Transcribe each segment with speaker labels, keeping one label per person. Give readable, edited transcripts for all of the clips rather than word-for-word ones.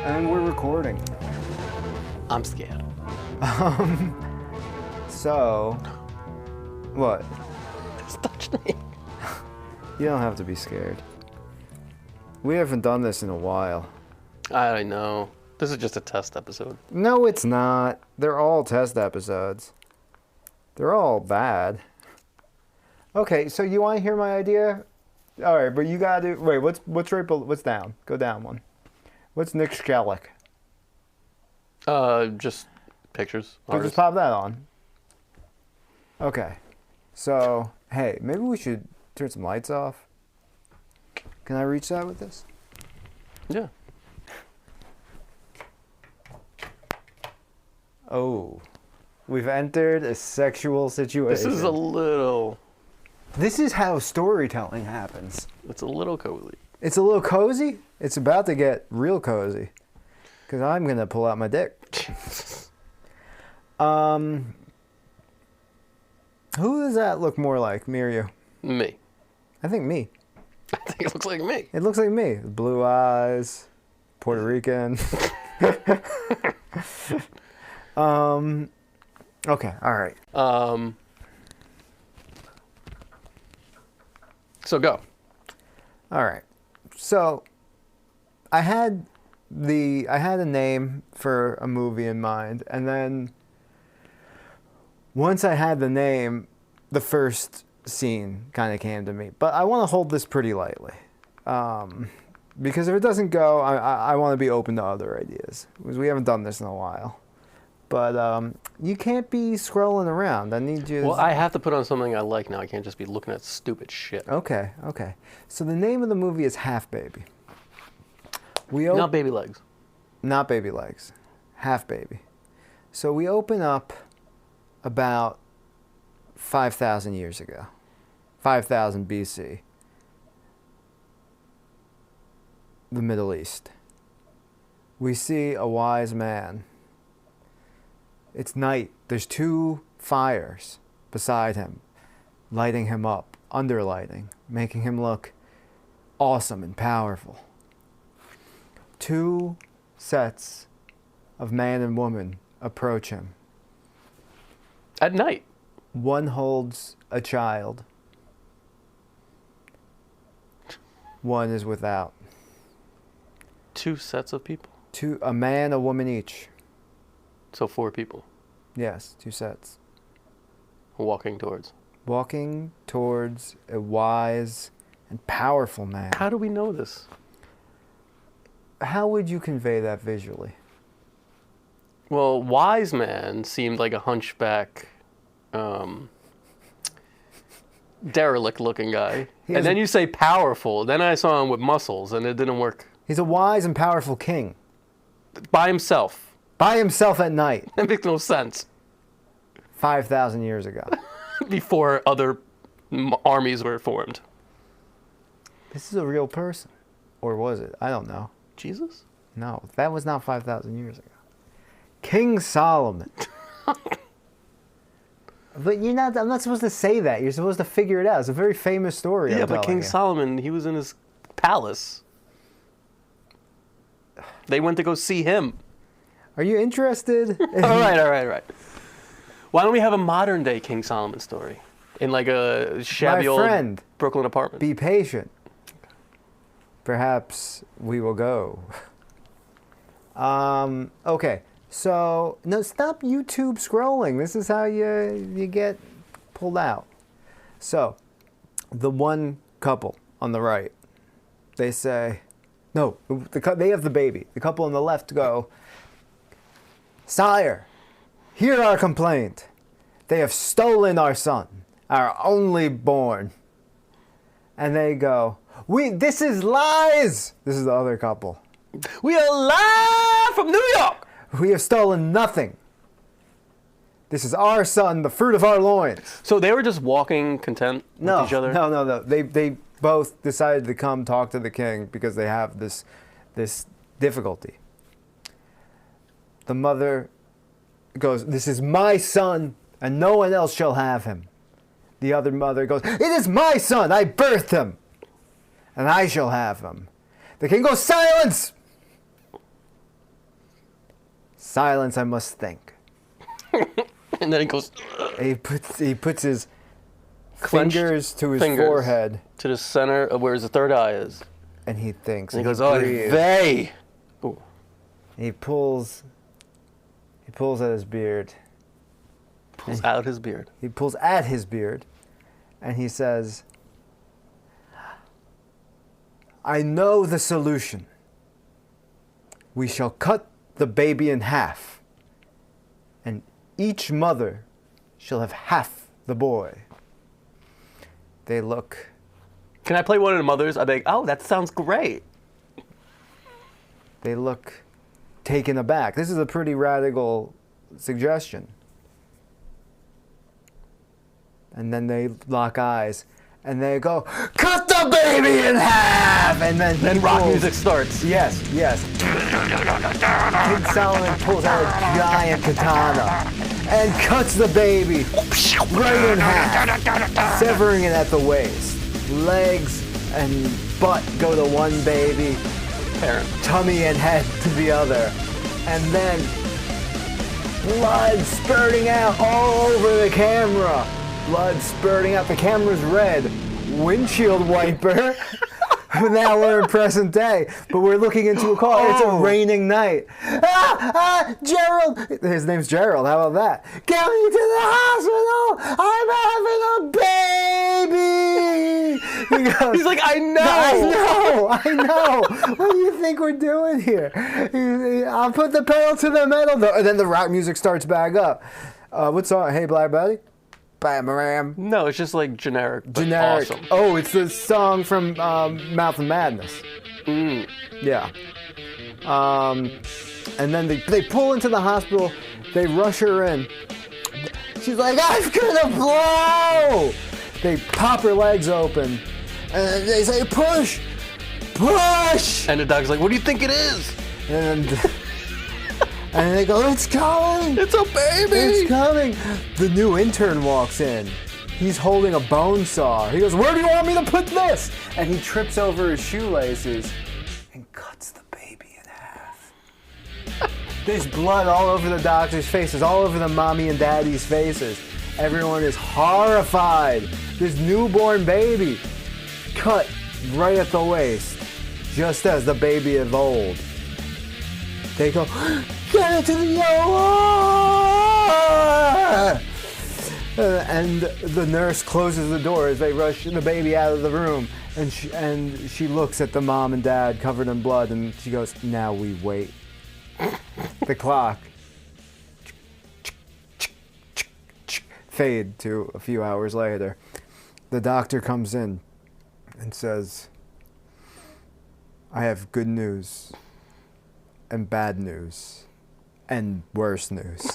Speaker 1: And we're recording.
Speaker 2: I'm scared.
Speaker 1: So, what?
Speaker 2: Just touched me.
Speaker 1: You don't have to be scared. We haven't done this in a while.
Speaker 2: I know. This is just a test episode.
Speaker 1: No, it's not. They're all test episodes. They're all bad. Okay, so you want to hear my idea? All right, but you gotta do. Wait, what's right? What's down? Go down one. What's Nick Skellick?
Speaker 2: Just pictures.
Speaker 1: So just pop that on. Okay. So, hey, maybe we should turn some lights off. Can I reach that with this?
Speaker 2: Yeah.
Speaker 1: Oh. We've entered a sexual situation.
Speaker 2: This is a little.
Speaker 1: This is how storytelling happens.
Speaker 2: It's a little cozy.
Speaker 1: It's a little cozy. It's about to get real cozy. Because I'm going to pull out my dick. Who does that look more like, me or you?
Speaker 2: Me.
Speaker 1: I think me.
Speaker 2: I think it looks like me.
Speaker 1: It looks like me. Blue eyes, Puerto Rican. Okay, all right.
Speaker 2: So go.
Speaker 1: All right. So I had a name for a movie in mind, and then once I had the name, the first scene kind of came to me. But I want to hold this pretty lightly. Because if it doesn't go, I want to be open to other ideas. Because we haven't done this in a while. But you can't be scrolling around. I need you.
Speaker 2: Well, I have to put on something I like now. I can't just be looking at stupid shit.
Speaker 1: Okay. So the name of the movie is Half Baby.
Speaker 2: Not Baby Legs.
Speaker 1: Not Baby Legs. Half Baby. So we open up about 5,000 years ago. 5,000 BC. The Middle East. We see a wise man. It's night. There's 2 fires beside him, lighting him up, underlighting, making him look awesome and powerful. 2 sets of man and woman approach him.
Speaker 2: At night.
Speaker 1: One holds a child. One is without.
Speaker 2: 2 sets of people.
Speaker 1: A man, a woman each.
Speaker 2: So 4 people.
Speaker 1: Yes, 2 sets.
Speaker 2: Walking towards.
Speaker 1: Walking towards a wise and powerful man.
Speaker 2: How do we know this?
Speaker 1: How would you convey that visually?
Speaker 2: Well, wise man seemed like a hunchback, derelict looking guy. And then you say powerful. Then I saw him with muscles and it didn't work.
Speaker 1: He's a wise and powerful king.
Speaker 2: By himself.
Speaker 1: By himself at night.
Speaker 2: That makes no sense.
Speaker 1: 5,000 years ago.
Speaker 2: Before other armies were formed.
Speaker 1: This is a real person. Or was it? I don't know.
Speaker 2: Jesus?
Speaker 1: No, that was not 5,000 years ago. King Solomon. But I'm not supposed to say that. You're supposed to figure it out. It's a very famous story.
Speaker 2: Yeah,
Speaker 1: I'm
Speaker 2: but
Speaker 1: telling
Speaker 2: King Solomon, he was in his palace. They went to go see him.
Speaker 1: Are you interested?
Speaker 2: All right. Why don't we have a modern day King Solomon story? In like a shabby old Brooklyn apartment.
Speaker 1: Be patient. Perhaps we will go. Okay. So, no, stop YouTube scrolling. This is how you get pulled out. So, the one couple on the right, they say, no, they have the baby. The couple on the left go, "Sire, hear our complaint. They have stolen our son, our only born." And they go, this is lies. This is the other couple.
Speaker 2: We are live from New York.
Speaker 1: We have stolen nothing. This is our son, the fruit of our loins.
Speaker 2: So they were just walking content with each other?
Speaker 1: No. They both decided to come talk to the king because they have this difficulty. The mother goes, "This is my son, and no one else shall have him." The other mother goes, "It is my son, I birthed him, and I shall have him." The king goes, "Silence! Silence, I must think.
Speaker 2: And then he goes
Speaker 1: He puts his
Speaker 2: clenched
Speaker 1: fingers to his
Speaker 2: fingers
Speaker 1: forehead,
Speaker 2: to the center of where his third eye is.
Speaker 1: and he thinks.
Speaker 2: And he goes,
Speaker 1: breathes.
Speaker 2: they. Ooh.
Speaker 1: He pulls at his beard.
Speaker 2: Pulls out his beard.
Speaker 1: He pulls at his beard, and he says, I know the solution. We shall cut the baby in half, and each mother shall have half the boy. They look.
Speaker 2: Can I play one of the mothers? I'd be like, oh, that sounds great.
Speaker 1: They look taken aback. This is a pretty radical suggestion. And then they lock eyes, and they go, cut the baby in half! And then
Speaker 2: rock
Speaker 1: pulls-
Speaker 2: music starts.
Speaker 1: Yes. King Solomon pulls out a giant katana and cuts the baby right in half, severing it at the waist. Legs and butt go to one baby,
Speaker 2: Parent.
Speaker 1: tummy and head to the other. And then blood spurting out all over the camera. Blood spurting out. The camera's red. Windshield wiper. Now we're in present day, but we're looking into a car. It's a raining night. Gerald. His name's Gerald. How about that? Get me to the hospital. I'm having a baby. He goes,
Speaker 2: He's like, I know.
Speaker 1: I know. What do you think we're doing here? I'll put the pedal to the metal. And then the rock music starts back up. What song? Hey, Black Buddy? Bam, bam.
Speaker 2: No, it's just like generic, but
Speaker 1: Generic.
Speaker 2: awesome.
Speaker 1: Oh, it's the song from Mouth of Madness.
Speaker 2: Mm.
Speaker 1: Yeah. And then they pull into the hospital. They rush her in. She's like, I'm gonna blow! They pop her legs open. And they say, push! Push!
Speaker 2: And the dog's like, what do you think it is?
Speaker 1: And and they go, it's coming!
Speaker 2: It's a baby!
Speaker 1: It's coming! The new intern walks in. He's holding a bone saw. He goes, where do you want me to put this? And he trips over his shoelaces and cuts the baby in half. There's blood all over the doctor's faces, all over the mommy and daddy's faces. Everyone is horrified. This newborn baby cut right at the waist, just as the baby of old. They go, get it to the OR! And the nurse closes the door as they rush the baby out of the room. And she looks at the mom and dad covered in blood, and she goes, now we wait. The clock. Fade to a few hours later. The doctor comes in and says, I have good news and bad news and worse news.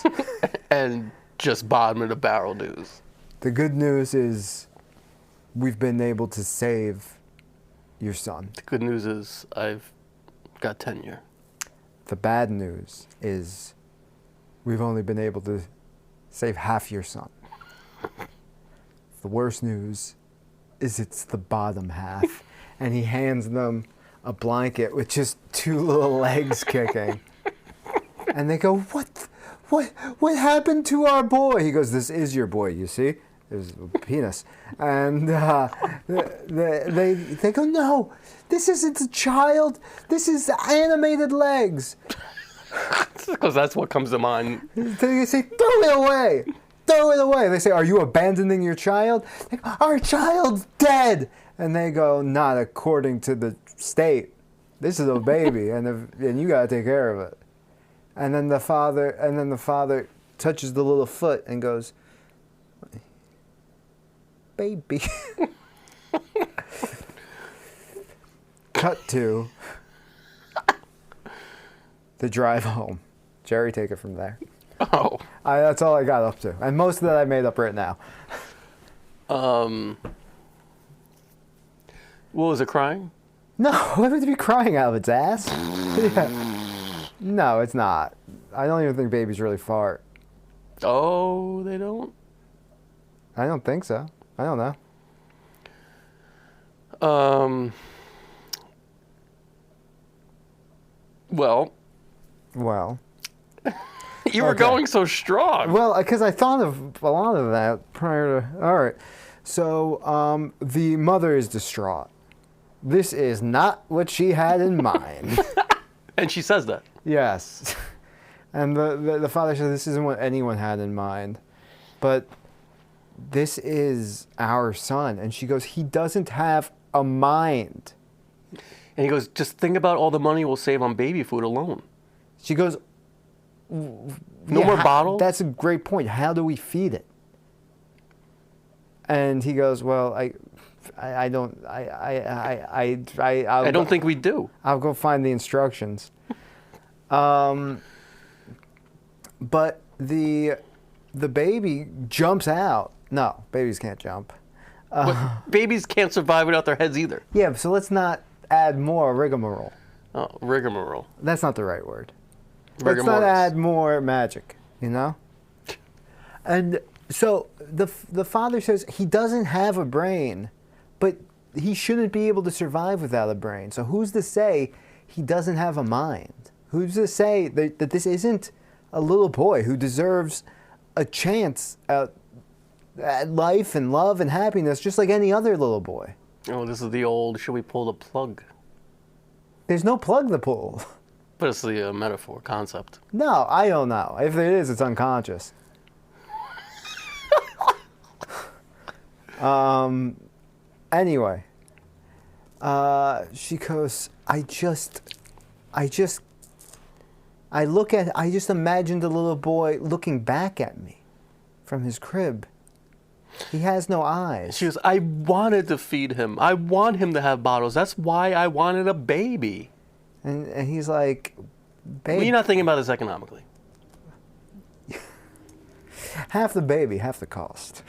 Speaker 2: And just bottom of the barrel news.
Speaker 1: The good news is we've been able to save your son.
Speaker 2: The good news is I've got tenure.
Speaker 1: The bad news is we've only been able to save half your son. The worst news is it's the bottom half. And he hands them a blanket with just two little legs kicking. And they go, what happened to our boy? He goes, this is your boy, you see? There's a penis. And they go, no, this isn't a child. This is animated legs.
Speaker 2: Because that's what comes to mind.
Speaker 1: They say, throw it away. Throw it away. They say, are you abandoning your child? They go, our child's dead. And they go, not according to the state. This is a baby, and you gotta take care of it. And then the father touches the little foot and goes, baby. Cut to the drive home. Jerry, take it from there.
Speaker 2: Oh.
Speaker 1: That's all I got up to. And most of that I made up right now.
Speaker 2: What was it, crying?
Speaker 1: No, let it be crying out of its ass. Yeah. No, it's not. I don't even think babies really fart.
Speaker 2: Oh, they don't?
Speaker 1: I don't think so. I don't know.
Speaker 2: Well,
Speaker 1: Well,
Speaker 2: You were
Speaker 1: Okay.
Speaker 2: going so strong.
Speaker 1: Well, because I thought of a lot of that prior to. All right. So the mother is distraught. This is not what she had in mind.
Speaker 2: And she says that.
Speaker 1: Yes. And the father says this isn't what anyone had in mind. But this is our son. And she goes, he doesn't have a mind.
Speaker 2: And he goes, just think about all the money we'll save on baby food alone.
Speaker 1: She goes,
Speaker 2: No more bottles?
Speaker 1: That's a great point. How do we feed it? And he goes, well, I don't
Speaker 2: think we do.
Speaker 1: I'll go find the instructions. But the baby jumps out. No, babies can't jump.
Speaker 2: But babies can't survive without their heads either.
Speaker 1: Yeah, so let's not add more rigmarole.
Speaker 2: Oh, rigmarole.
Speaker 1: That's not the right word. Let's not
Speaker 2: Rigomoris.
Speaker 1: add more magic, you know? And so the father says he doesn't have a brain, but he shouldn't be able to survive without a brain. So who's to say he doesn't have a mind? Who's to say that this isn't a little boy who deserves a chance at life and love and happiness just like any other little boy?
Speaker 2: Oh, this is the old, should we pull the plug?
Speaker 1: There's no plug to pull.
Speaker 2: But it's the metaphor concept.
Speaker 1: No, I don't know. If it is, it's unconscious. Anyway, she goes, I just imagined a little boy looking back at me from his crib. He has no eyes.
Speaker 2: She goes, I wanted to feed him. I want him to have bottles. That's why I wanted a baby.
Speaker 1: And he's like, babe,
Speaker 2: Well, you're not thinking about this economically.
Speaker 1: half the baby, half the cost.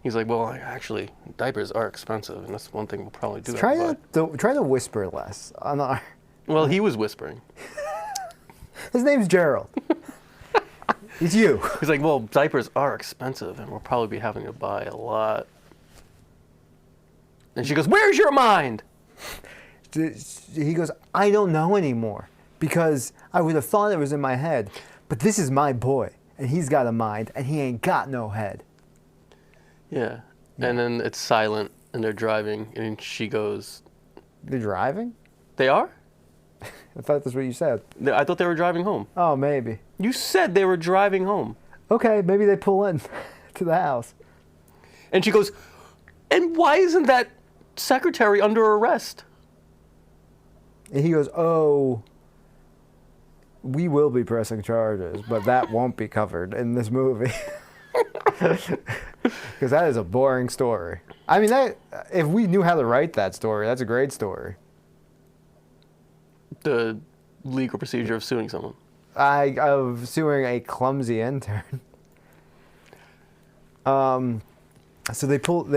Speaker 2: He's like, well, actually, diapers are expensive, and that's one thing we'll probably do.
Speaker 1: Try to whisper less.
Speaker 2: Well, he was whispering.
Speaker 1: His name's Gerald. It's you.
Speaker 2: He's like, well, diapers are expensive, and we'll probably be having to buy a lot. And she goes, where's your mind?
Speaker 1: He goes, I don't know anymore because I would have thought it was in my head. But this is my boy, and he's got a mind, and he ain't got no head.
Speaker 2: Yeah. And then it's silent, and they're driving, and she goes,
Speaker 1: They're driving?
Speaker 2: they are?
Speaker 1: I thought that's what you said.
Speaker 2: I thought they were driving home.
Speaker 1: Oh, maybe.
Speaker 2: You said they were driving home.
Speaker 1: Okay, maybe they pull in to the house.
Speaker 2: And she goes, and why isn't that secretary under arrest?
Speaker 1: And he goes, oh, we will be pressing charges, but that won't be covered in this movie. Because that is a boring story. I mean, if we knew how to write that story, that's a great story.
Speaker 2: The legal procedure of suing someone.
Speaker 1: Of suing a clumsy intern. So they pull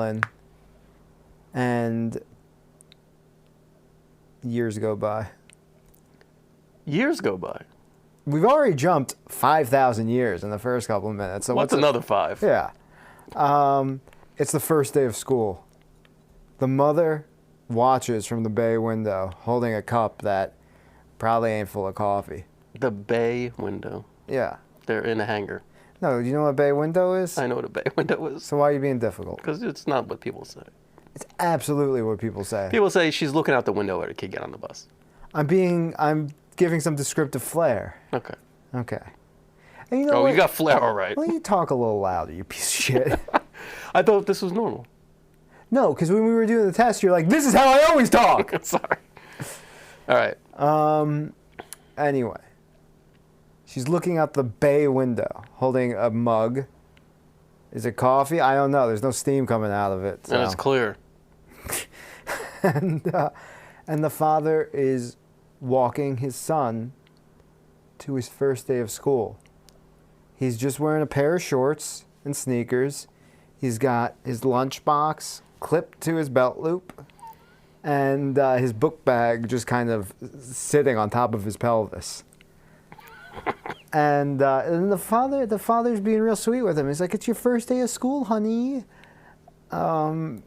Speaker 1: in, and years go by.
Speaker 2: Years go by.
Speaker 1: We've already jumped 5,000 years in the first couple of minutes. So
Speaker 2: What's another 5?
Speaker 1: Yeah. It's the first day of school. The mother watches from the bay window, holding a cup that probably ain't full of coffee.
Speaker 2: The bay window.
Speaker 1: Yeah.
Speaker 2: They're in a hangar.
Speaker 1: No, do you know what a bay window is?
Speaker 2: I know what a bay window is.
Speaker 1: So why are you being difficult?
Speaker 2: Because it's not what people say.
Speaker 1: It's absolutely what people say.
Speaker 2: People say she's looking out the window at a kid get on the bus.
Speaker 1: I'm giving some descriptive flair.
Speaker 2: Okay.
Speaker 1: Okay. And you know
Speaker 2: Oh,
Speaker 1: what?
Speaker 2: you got flair, all right.
Speaker 1: Well, you talk a little louder, you piece of shit.
Speaker 2: I thought this was normal.
Speaker 1: No, because when we were doing the test, you're like, this is how I always talk.
Speaker 2: Sorry. All right.
Speaker 1: Anyway. She's looking out the bay window, holding a mug. Is it coffee? I don't know. There's no steam coming out of it. So.
Speaker 2: And it's clear.
Speaker 1: and the father is walking his son to his first day of school. He's just wearing a pair of shorts and sneakers. He's got his lunchbox clipped to his belt loop, and his book bag just kind of sitting on top of his pelvis. And the father's being real sweet with him. He's like, "It's your first day of school, honey. You're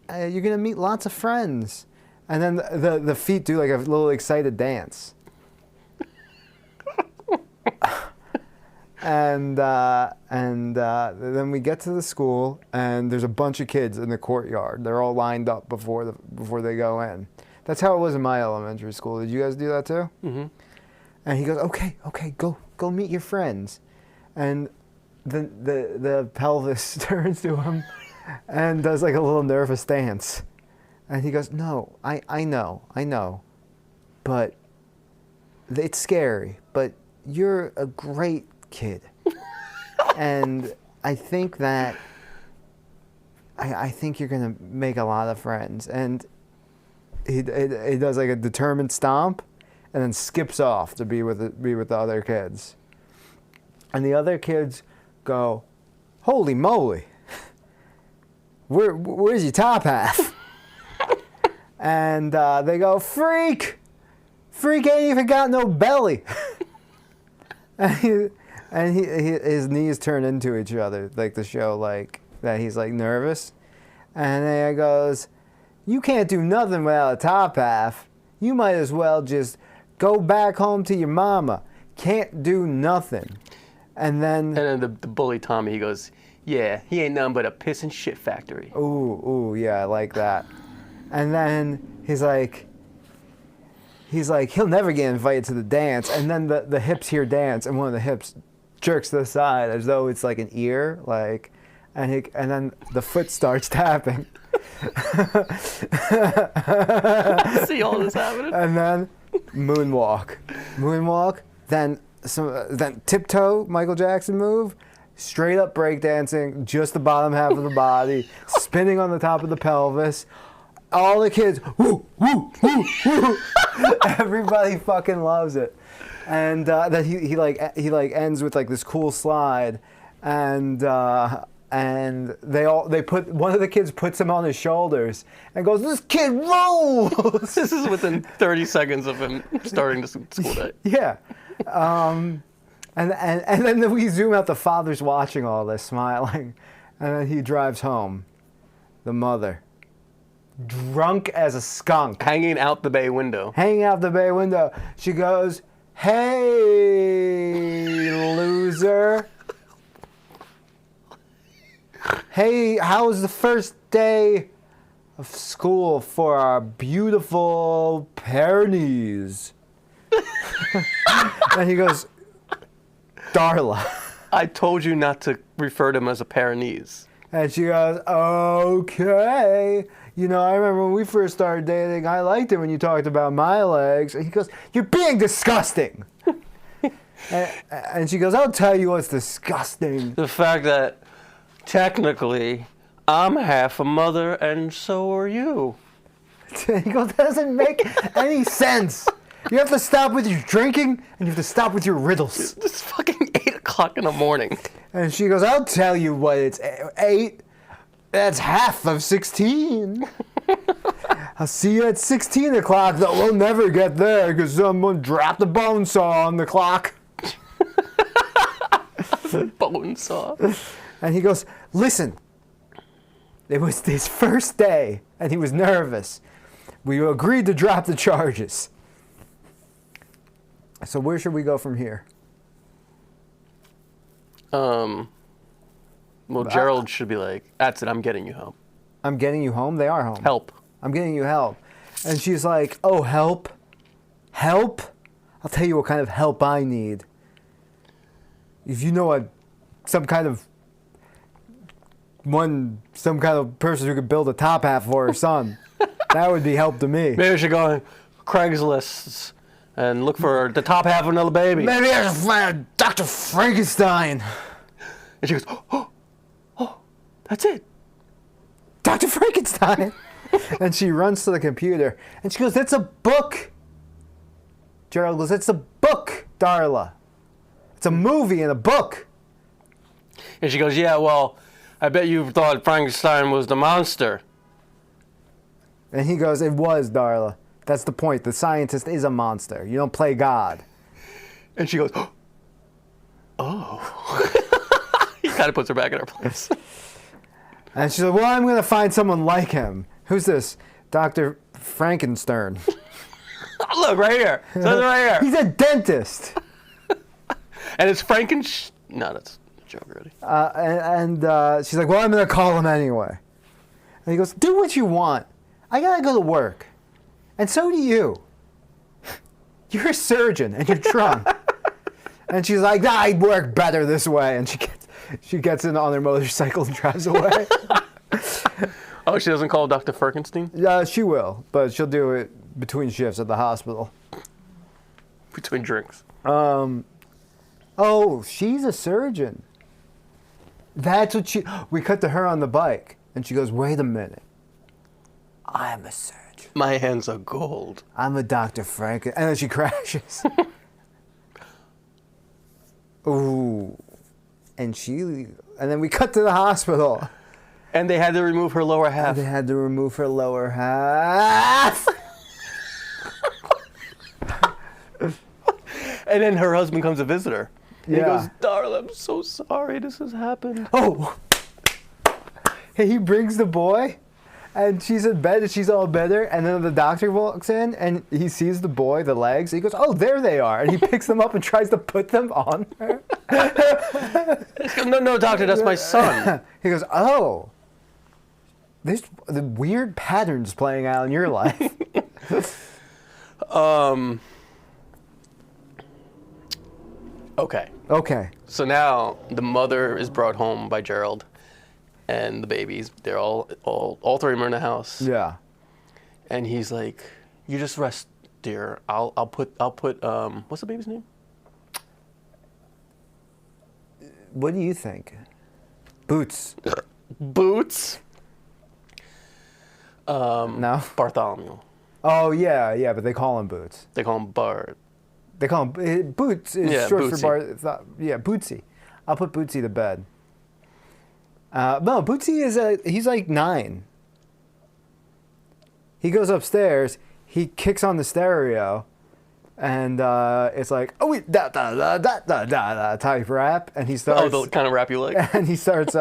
Speaker 1: gonna meet lots of friends." And then the feet do like a little excited dance. and then we get to the school, and there's a bunch of kids in the courtyard. They're all lined up before they go in. That's how it was in my elementary school. Did you guys do that too?
Speaker 2: Mm-hmm.
Speaker 1: And he goes, okay, go meet your friends. And the pelvis turns to him and does like a little nervous dance. And he goes, no, I know, but it's scary, but you're a great kid. And I think that, I think you're going to make a lot of friends. And he does like a determined stomp and then skips off to be with the other kids. And the other kids go, holy moly, where's your top half? And they go, freak ain't even got no belly. and his knees turn into each other, like the show, like that he's like nervous. And then he goes, you can't do nothing without a top half. You might as well just go back home to your mama. Can't do nothing. And then
Speaker 2: the bully Tommy, he goes, yeah, he ain't nothing but a piss and shit factory.
Speaker 1: Ooh, yeah, I like that. And then he's like, he'll never get invited to the dance. And then the hips hear dance, and one of the hips jerks to the side as though it's like an ear, like, and then the foot starts tapping.
Speaker 2: I see all this happening.
Speaker 1: And then moonwalk, then tiptoe, Michael Jackson move, straight up breakdancing, just the bottom half of the body, spinning on the top of the pelvis. All the kids, woo, woo, woo, woo. Everybody fucking loves it. And that he ends with like this cool slide, and they put one of the kids puts him on his shoulders and goes, this kid rolls.
Speaker 2: This is within 30 seconds of him starting the school day.
Speaker 1: Yeah. And then we zoom out, the father's watching all this, smiling, and then he drives home. The mother, drunk as a skunk,
Speaker 2: hanging out the bay window.
Speaker 1: She goes, hey, loser. Hey, how was the first day of school for our beautiful Pyrenees? And he goes, Darla.
Speaker 2: I told you not to refer to him as a Pyrenees.
Speaker 1: And she goes, okay. You know, I remember when we first started dating, I liked it when you talked about my legs. And he goes, you're being disgusting. and she goes, I'll tell you what's disgusting.
Speaker 2: The fact that technically I'm half a mother and so are you.
Speaker 1: He goes, that doesn't make any sense. You have to stop with your drinking and you have to stop with your riddles.
Speaker 2: It's fucking 8 o'clock in the morning.
Speaker 1: And she goes, I'll tell you what, it's 8. That's half of 16. I'll see you at 16 o'clock, though we'll never get there because someone dropped the bone saw on the clock.
Speaker 2: Bone saw.
Speaker 1: And he goes, listen, it was his first day and he was nervous. We agreed to drop the charges. So where should we go from here?
Speaker 2: Well, Gerald should be like, that's it, I'm getting you home.
Speaker 1: I'm getting you home? They are home.
Speaker 2: Help.
Speaker 1: I'm getting you help. And she's like, oh, help? Help? I'll tell you what kind of help I need. If you know some kind of person who could build a top half for her son, that would be help to me.
Speaker 2: Maybe we should go on Craigslist and look for the top half of another baby.
Speaker 1: Maybe I should find Dr. Frankenstein.
Speaker 2: And she goes, oh, that's it.
Speaker 1: Dr. Frankenstein. And she runs to the computer and she goes, it's a book. Gerald goes, it's a book, Darla. It's a movie and a book.
Speaker 2: And she goes, yeah, well, I bet you thought Frankenstein was the monster.
Speaker 1: And he goes, it was, Darla. That's the point. The scientist is a monster. You don't play God.
Speaker 2: And she goes, oh. He kind of puts her back in her place.
Speaker 1: And she said, well, I'm going to find someone like him. Who's this? Dr. Frankenstein.
Speaker 2: Look, right here. It says it right here.
Speaker 1: He's a dentist.
Speaker 2: And it's No, that's a joke already.
Speaker 1: And she's like, well, I'm going to call him anyway. And he goes, do what you want. I got to go to work. And so do you. You're a surgeon and you're drunk. And she's like, I work better this way. And she gets in on her motorcycle and drives away.
Speaker 2: Oh, she doesn't call Dr. Frankenstein?
Speaker 1: Yeah, she will, but she'll do it between shifts at the hospital.
Speaker 2: Between drinks.
Speaker 1: Oh, she's a surgeon. That's what we cut to her on the bike. And she goes, wait a minute. I'm a surgeon.
Speaker 2: My hands are gold.
Speaker 1: I'm a Dr. Franken. And then she crashes. Ooh. And then we cut to the hospital.
Speaker 2: And they had to remove her lower half.
Speaker 1: They had to remove her lower half.
Speaker 2: And then her husband comes to visit her. And
Speaker 1: Yeah.
Speaker 2: he goes, darling, I'm so sorry this has happened.
Speaker 1: Oh. He brings the boy, and she's in bed, and she's all better. And then the doctor walks in, and he sees the boy, the legs. He goes, oh, there they are. And he picks them up and tries to put them on her.
Speaker 2: No, doctor, that's my son.
Speaker 1: He goes, oh. There's the weird patterns playing out in your life.
Speaker 2: Okay. So now the mother is brought home by Gerald, and the babies. They're all three of them are in the house.
Speaker 1: Yeah.
Speaker 2: And he's like, "You just rest, dear. I'll put what's the baby's name?"
Speaker 1: What do you think? Boots.
Speaker 2: Boots.
Speaker 1: No.
Speaker 2: Bartholomew.
Speaker 1: Oh yeah, but they call him Boots.
Speaker 2: They call him Bart.
Speaker 1: They call him Boots. Is short
Speaker 2: Bootsy.
Speaker 1: for Bart. Yeah, Bootsy. I'll put Bootsy to bed. No, Bootsy he's like 9. He goes upstairs. He kicks on the stereo, and it's like, oh wait, da da da da da da type rap, and he starts.
Speaker 2: Oh, the kind of rap you like.
Speaker 1: And he starts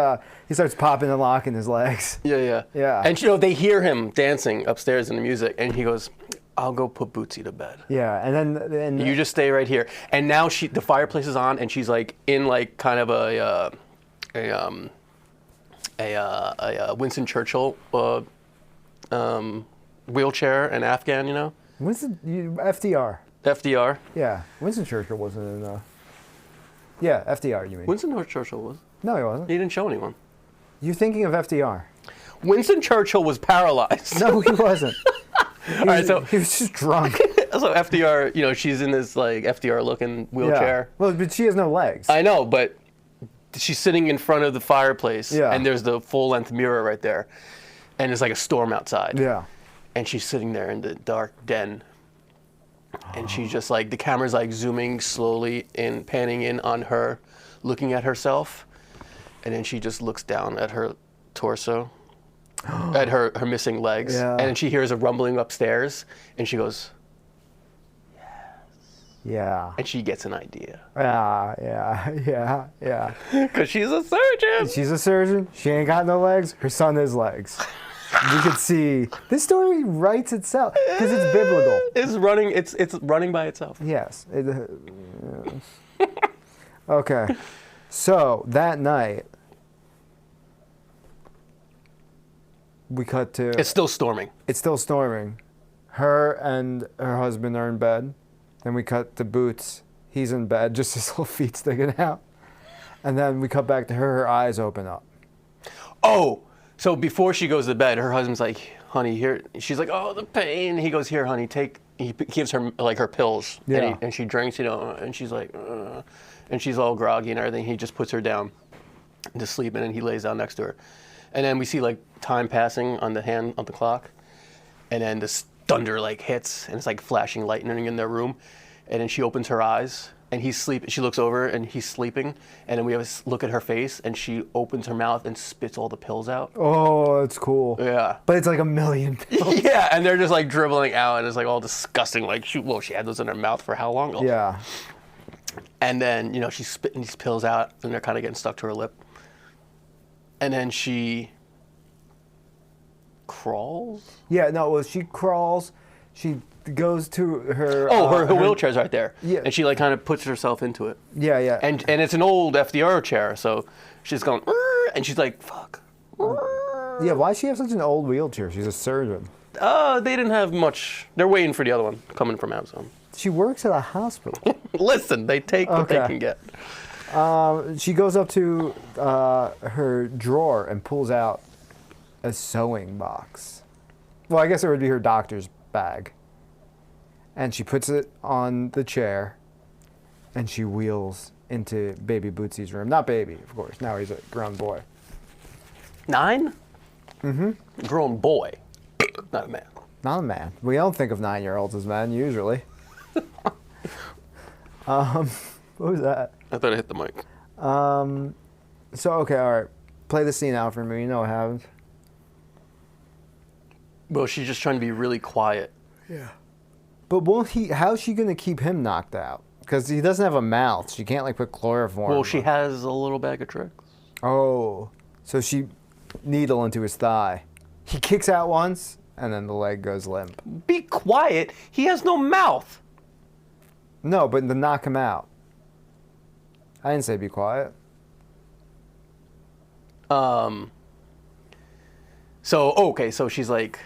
Speaker 1: popping and locking his legs.
Speaker 2: Yeah. And they hear him dancing upstairs in the music, and he goes, "I'll go put Bootsy to bed.
Speaker 1: Yeah, and then
Speaker 2: You just stay right here." And now the fireplace is on, and she's like in like kind of a Winston Churchill wheelchair and Afghan, you know.
Speaker 1: FDR.
Speaker 2: FDR.
Speaker 1: Yeah, Winston Churchill wasn't in. Yeah, FDR. You mean?
Speaker 2: Winston Churchill was.
Speaker 1: No, he wasn't.
Speaker 2: He didn't show anyone.
Speaker 1: You're thinking of FDR.
Speaker 2: Winston Churchill was paralyzed.
Speaker 1: No, he wasn't.
Speaker 2: All right, so
Speaker 1: he was just drunk.
Speaker 2: So FDR, she's in this like FDR looking wheelchair.
Speaker 1: Yeah. Well, but she has no legs.
Speaker 2: I know, but she's sitting in front of the fireplace,
Speaker 1: Yeah.
Speaker 2: and there's the full-length mirror right there, and there's like a storm outside.
Speaker 1: Yeah.
Speaker 2: And she's sitting there in the dark den, and she's just like, the camera's like zooming slowly and panning in on her, looking at herself, and then she just looks down at her torso, at her missing legs,
Speaker 1: Yeah.
Speaker 2: and then she hears a rumbling upstairs, and she goes,
Speaker 1: Yeah.
Speaker 2: and she gets an idea.
Speaker 1: Yeah.
Speaker 2: Because she's a surgeon.
Speaker 1: She's a surgeon. She ain't got no legs. Her son has legs. You could see this story writes itself because it's biblical.
Speaker 2: It's running by itself.
Speaker 1: Yes. Okay. So that night, we cut to.
Speaker 2: It's still storming.
Speaker 1: It's still storming. Her and her husband are in bed. Then we cut to Boots. He's in bed, just his little feet sticking out. And then we cut back to her. Her eyes open up.
Speaker 2: Oh, so before she goes to bed, her husband's like, "Honey, here." She's like, "Oh, the pain." He goes, "Here, honey, take." He gives her like her pills,
Speaker 1: Yeah.
Speaker 2: and she drinks, and she's like, and she's all groggy and everything. He just puts her down to sleep, and then he lays down next to her, and then we see like time passing on the hand on the clock, and then this thunder like hits, and it's like flashing lightning in their room, and then she opens her eyes. And he's sleeping. She looks over, and he's sleeping. And then we have a look at her face, and she opens her mouth and spits all the pills out.
Speaker 1: Oh, that's cool.
Speaker 2: Yeah.
Speaker 1: But it's like a million pills.
Speaker 2: Yeah, and they're just like dribbling out, and it's like all disgusting. Like, she had those in her mouth for how long?
Speaker 1: Yeah.
Speaker 2: And then, she's spitting these pills out, and they're kind of getting stuck to her lip. And then she crawls.
Speaker 1: Yeah, no, well, she crawls. She goes to her.
Speaker 2: Her wheelchair's right there.
Speaker 1: Yeah.
Speaker 2: And she like kind of puts herself into it.
Speaker 1: Yeah, yeah.
Speaker 2: And it's an old FDR chair, so she's going, "Arr," and she's like, fuck.
Speaker 1: Yeah, why does she have such an old wheelchair? She's a surgeon.
Speaker 2: They didn't have much. They're waiting for the other one coming from Amazon.
Speaker 1: She works at a hospital.
Speaker 2: Listen, they take what they
Speaker 1: Okay.
Speaker 2: can get.
Speaker 1: She goes up to her drawer and pulls out a sewing box. Well, I guess it would be her doctor's bag. And she puts it on the chair, and she wheels into baby Bootsy's room. Not baby, of course. Now he's a grown boy.
Speaker 2: 9? Mm-hmm. Grown boy, not a man.
Speaker 1: Not a man. We don't think of 9-year-olds as men, usually. What was that?
Speaker 2: I thought I hit the mic.
Speaker 1: So, okay, all right. Play the scene out for me. You know what happens.
Speaker 2: Well, she's just trying to be really quiet.
Speaker 1: But won't he? How's she gonna keep him knocked out? Because he doesn't have a mouth. She can't like put chloroform.
Speaker 2: Well, she has a little bag of tricks.
Speaker 1: Oh, so she needle into his thigh. He kicks out once, and then the leg goes limp.
Speaker 2: Be quiet. He has no mouth.
Speaker 1: No, but to knock him out. I didn't say be quiet.
Speaker 2: So okay, so she's like,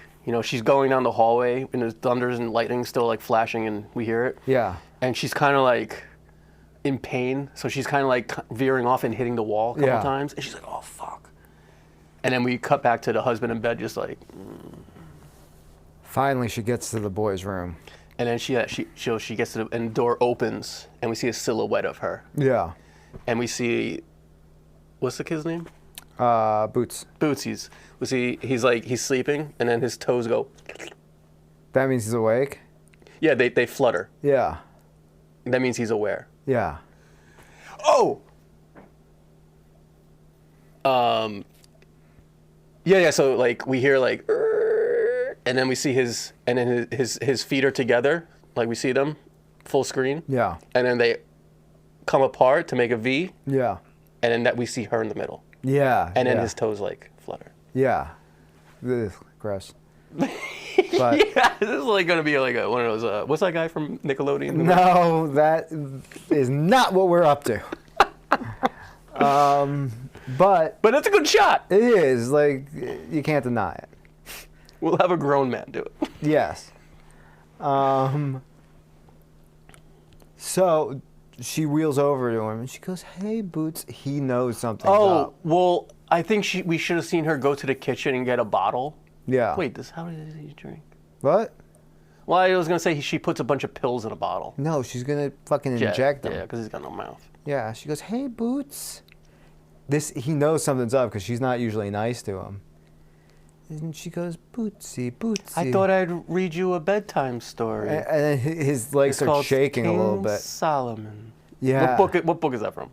Speaker 2: she's going down the hallway, and there's thunders and lightning still like flashing, and we hear it.
Speaker 1: Yeah.
Speaker 2: And she's kind of like in pain, so she's kind of like veering off and hitting the wall a couple
Speaker 1: Yeah.
Speaker 2: times, and she's like, "Oh fuck!" And then we cut back to the husband in bed, just like,
Speaker 1: Finally, she gets to the boy's room.
Speaker 2: and then she gets to and the door opens, and we see a silhouette of her,
Speaker 1: Yeah.
Speaker 2: and we see, what's the kid's name?
Speaker 1: Boots.
Speaker 2: Bootsy's. We see he's sleeping, and then his toes go.
Speaker 1: That means he's awake.
Speaker 2: Yeah, they flutter.
Speaker 1: Yeah.
Speaker 2: That means he's aware.
Speaker 1: Yeah.
Speaker 2: Oh. Yeah. So like we hear like, "Err," and then we see his feet are together. Like we see them, full screen.
Speaker 1: Yeah.
Speaker 2: And then they come apart to make a V,
Speaker 1: Yeah.
Speaker 2: and then that we see her in the middle,
Speaker 1: Yeah.
Speaker 2: and then
Speaker 1: yeah.
Speaker 2: his toes like flutter.
Speaker 1: Yeah. Ugh, gross. But
Speaker 2: Yeah, this is like gonna be like one of those. What's that guy from Nickelodeon?
Speaker 1: no, that is not what we're up to. But
Speaker 2: But it's a good shot.
Speaker 1: it is like you can't deny it.
Speaker 2: We'll have a grown man do it.
Speaker 1: Yes. So she wheels over to him and she goes, "Hey, Boots." He knows something's
Speaker 2: Oh
Speaker 1: up.
Speaker 2: well, I think we should have seen her go to the kitchen and get a bottle.
Speaker 1: Yeah.
Speaker 2: Wait, how does he drink?
Speaker 1: What?
Speaker 2: Well, I was gonna say she puts a bunch of pills in a bottle.
Speaker 1: No, she's gonna fucking inject him.
Speaker 2: Yeah, because he's got no mouth.
Speaker 1: Yeah. She goes, "Hey, Boots." He knows something's up because she's not usually nice to him. And she goes, "Bootsy, Bootsy."
Speaker 2: I thought I'd read you a bedtime story.
Speaker 1: And then his legs
Speaker 2: It's
Speaker 1: start
Speaker 2: called
Speaker 1: shaking a little
Speaker 2: King
Speaker 1: bit.
Speaker 2: Solomon.
Speaker 1: Yeah.
Speaker 2: What book is that from?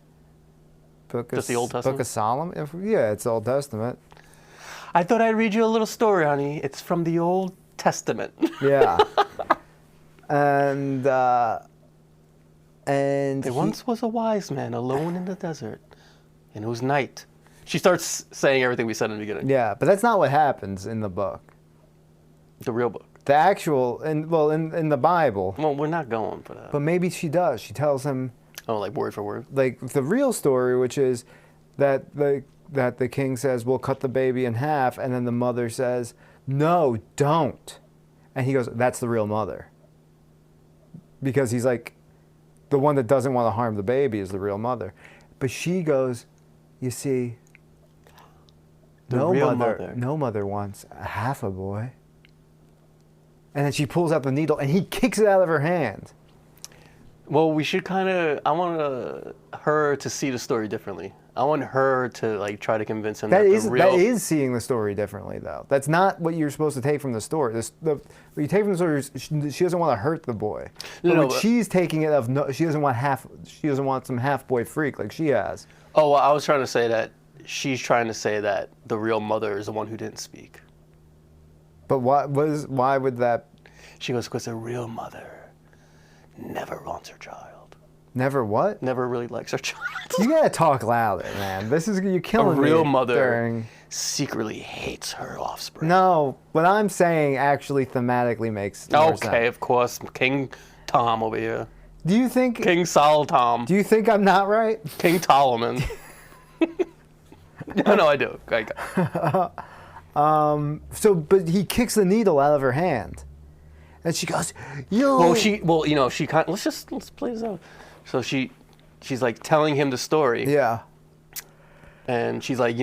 Speaker 1: Book
Speaker 2: Just the Old Testament?
Speaker 1: Book of Solomon? Yeah, it's Old Testament.
Speaker 2: I thought I'd read you a little story, honey. It's from the Old Testament.
Speaker 1: Yeah. and
Speaker 2: There once was a wise man alone in the desert, and it was night. She starts saying everything we said in the beginning.
Speaker 1: yeah, but that's not what happens in the book.
Speaker 2: The real book.
Speaker 1: The actual, in the Bible,
Speaker 2: Well, we're not going for that.
Speaker 1: but maybe she does. She tells him,
Speaker 2: Oh, like word for word?
Speaker 1: like, the real story, which is that the king says, "We'll cut the baby in half," and then the mother says, "No, don't." And he goes, "That's the real mother." Because he's like, the one that doesn't want to harm the baby is the real mother. But she goes, "You see,
Speaker 2: The real mother.
Speaker 1: no mother wants half a boy." And then she pulls out the needle and he kicks it out of her hand.
Speaker 2: Well, we should I want her to see the story differently. I want her to like try to convince him that,
Speaker 1: That
Speaker 2: the real...
Speaker 1: is seeing the story differently, though. That's not what you're supposed to take from the story. What you take from the story is she doesn't want to hurt the boy.
Speaker 2: No,
Speaker 1: But
Speaker 2: no,
Speaker 1: what she's taking it of no, she doesn't want some half boy freak like she has.
Speaker 2: Oh, well, I was trying to say that she's trying to say that the real mother is the one who didn't speak.
Speaker 1: But why would that?
Speaker 2: She goes, because the real mother never wants her child.
Speaker 1: Never what?
Speaker 2: Never really likes her child.
Speaker 1: You gotta talk louder, man. You're
Speaker 2: A
Speaker 1: killing me.
Speaker 2: real mother
Speaker 1: during-
Speaker 2: secretly hates her offspring.
Speaker 1: No, what I'm saying actually thematically makes more sense.
Speaker 2: Okay, of course. King Tom over here.
Speaker 1: Do you think?
Speaker 2: King Sol Tom.
Speaker 1: Do you think I'm not right?
Speaker 2: King Ptolemy. No, I do.
Speaker 1: So, but he kicks the needle out of her hand, and she goes, "You."
Speaker 2: Well, she kind. Let's play this out. So she's like telling him the story,
Speaker 1: Yeah.
Speaker 2: and she's like,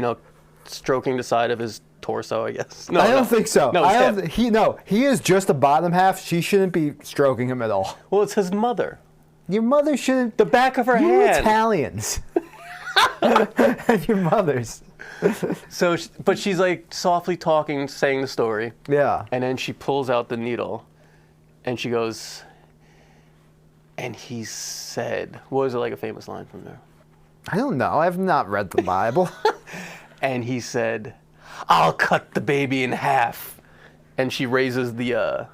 Speaker 2: stroking the side of his torso, I guess. No,
Speaker 1: I don't think so.
Speaker 2: No,
Speaker 1: I
Speaker 2: it's
Speaker 1: don't.
Speaker 2: him.
Speaker 1: He is just the bottom half. She shouldn't be stroking him at all.
Speaker 2: Well, it's his mother.
Speaker 1: Your mother shouldn't.
Speaker 2: The back of her
Speaker 1: You
Speaker 2: hand.
Speaker 1: Italians. And your mothers.
Speaker 2: So, but she's like softly talking, saying the story,
Speaker 1: Yeah.
Speaker 2: and then she pulls out the needle, and she goes, and he said, what was it, like a famous line from there?
Speaker 1: I don't know. I've not read the Bible.
Speaker 2: And he said, I'll cut the baby in half. And she raises the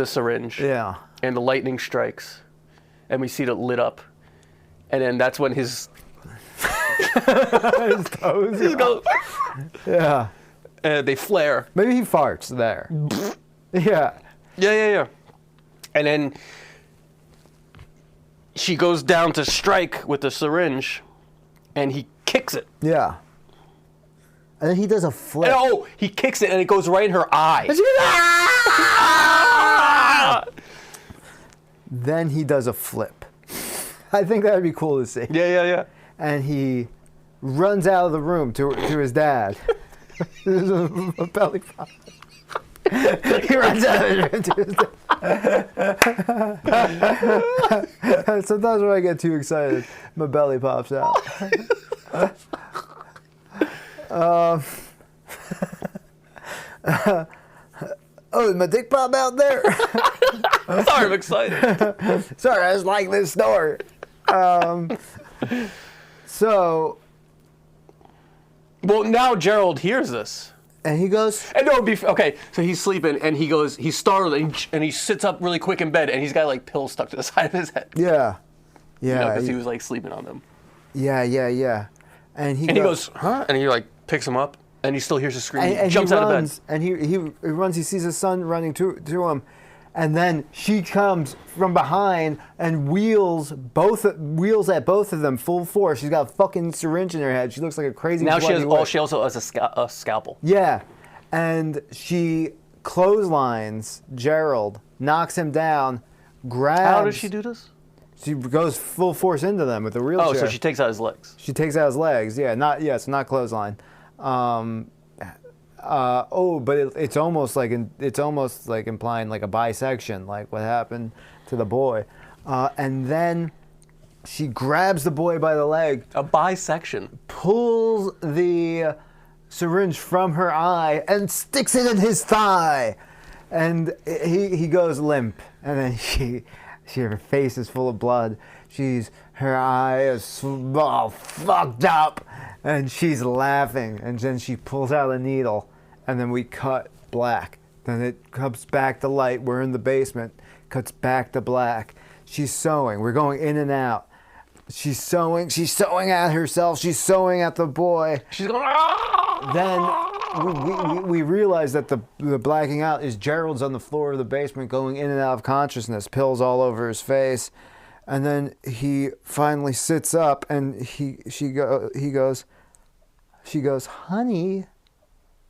Speaker 2: syringe.
Speaker 1: Yeah.
Speaker 2: And the lightning strikes. And we see it lit up. And then that's when his
Speaker 1: His toes.
Speaker 2: go,
Speaker 1: Yeah.
Speaker 2: they flare.
Speaker 1: Maybe he farts there. Yeah.
Speaker 2: Yeah. And then she goes down to strike with the syringe, and he kicks it.
Speaker 1: Yeah. And then he does a flip.
Speaker 2: And, he kicks it, and it goes right in her eye.
Speaker 1: And she goes, "Ah!" Then he does a flip. I think that would be cool to see.
Speaker 2: Yeah.
Speaker 1: And he runs out of the room to his dad. There's a belly pop. He runs out of the room to his dad. Sometimes when I get too excited, my belly pops out. Oh, my dick pop out there?
Speaker 2: Sorry, I'm excited.
Speaker 1: Sorry, I just like this story. So,
Speaker 2: Well, now Gerald hears this.
Speaker 1: and he goes,
Speaker 2: And no, okay, so he's sleeping, and he's startled, and he sits up really quick in bed, and he's got like pills stuck to the side of his head.
Speaker 1: yeah. Yeah.
Speaker 2: Because he was like sleeping on them.
Speaker 1: Yeah. And he
Speaker 2: goes, huh? And he like picks him up, and he still hears a scream.
Speaker 1: and
Speaker 2: He jumps out of bed.
Speaker 1: runs, and he runs. He sees his son running to him, and then she comes from behind and wheels at both of them full force. She's got a fucking syringe in her head. She looks like a crazy.
Speaker 2: Now
Speaker 1: bloody witch.
Speaker 2: she also has a scalpel.
Speaker 1: Yeah, and she clotheslines Gerald, knocks him down, grabs.
Speaker 2: How does she do this?
Speaker 1: She goes full force into them with a wheelchair.
Speaker 2: Oh, so she takes out his legs.
Speaker 1: She takes out his legs. Yeah, it's not clothesline. But it's almost like implying like a bisection, like what happened to the boy. And then she grabs the boy by the leg,
Speaker 2: A bisection.
Speaker 1: pulls the syringe from her eye, and sticks it in his thigh. And he goes limp, and then her face is full of blood. Her eye is all fucked up, and she's laughing. And then she pulls out a needle, and then we cut black. Then it comes back to light. We're in the basement. Cuts back to black. She's sewing. We're going in and out. She's sewing. She's sewing at herself. She's sewing at the boy.
Speaker 2: She's going, "Ah!"
Speaker 1: Then we realize that the blacking out is Gerald's on the floor of the basement going in and out of consciousness, pills all over his face. And then he finally sits up, and she goes, "Honey,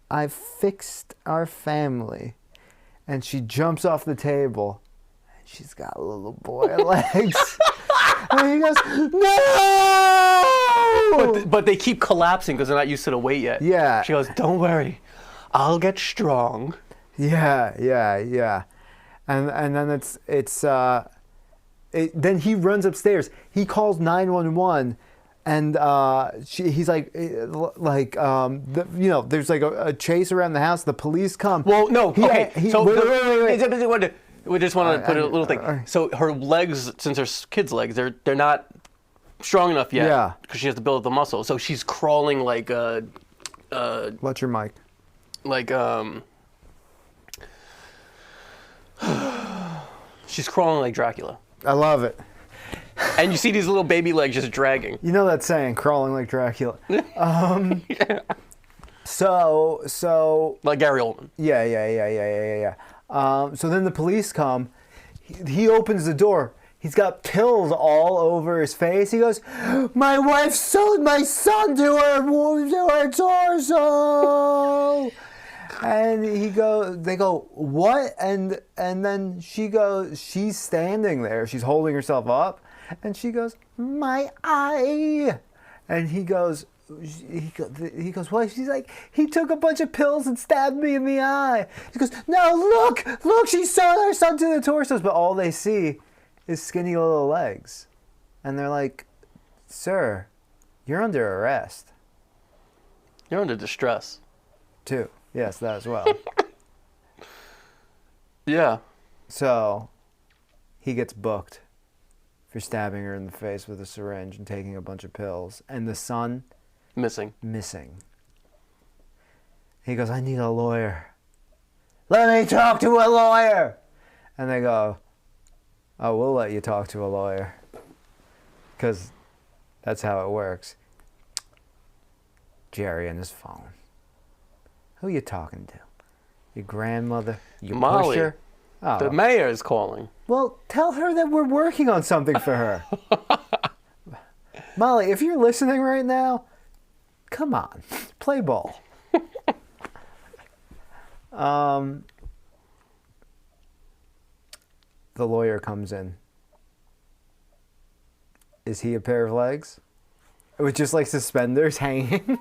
Speaker 1: I've fixed our family." And she jumps off the table, and she's got little boy legs. And he goes, "No!"
Speaker 2: But they keep collapsing because they're not used to the weight yet.
Speaker 1: Yeah.
Speaker 2: She goes, don't worry, I'll get strong.
Speaker 1: Yeah. And then then he runs upstairs. He calls 911, and he's like, there's like a chase around the house. The police come.
Speaker 2: Well, no, okay.
Speaker 1: Wait.
Speaker 2: We just want to put a little thing.
Speaker 1: Alright.
Speaker 2: So her legs, since they're kids' legs, they're not strong enough yet.
Speaker 1: Yeah.
Speaker 2: Because she has to build up the muscle. So she's crawling like
Speaker 1: What's your mic?
Speaker 2: She's crawling like Dracula.
Speaker 1: I love it.
Speaker 2: And you see these little baby legs just dragging.
Speaker 1: You know that saying, crawling like Dracula. So
Speaker 2: Like Gary Oldman.
Speaker 1: yeah. So then the police come. He opens the door. He's got pills all over his face. He goes, "My wife sold my son to her torso." And they go, "What?" And then she's standing there. She's holding herself up. And she goes, "My eye." And he goes, "What?" She's like, "He took a bunch of pills and stabbed me in the eye." He goes, "No, look, she sold her son to the torsos." But all they see is skinny little legs. And they're like, "Sir, you're under arrest."
Speaker 2: You're under distress.
Speaker 1: Too. Yes, that as well.
Speaker 2: Yeah.
Speaker 1: So he gets booked for stabbing her in the face with a syringe and taking a bunch of pills. And the son,
Speaker 2: Missing.
Speaker 1: He goes, "I need a lawyer. Let me talk to a lawyer." And they go, "Oh, we'll let you talk to a lawyer." Because that's how it works. Jerry and his phone. "Who you talking to? Your grandmother? You
Speaker 2: Molly.
Speaker 1: pusher?" Oh.
Speaker 2: The mayor is calling.
Speaker 1: Well, tell her that we're working on something for her. Molly, if you're listening right now, come on, play ball. The lawyer comes in. Is he a pair of legs? With just like suspenders hanging?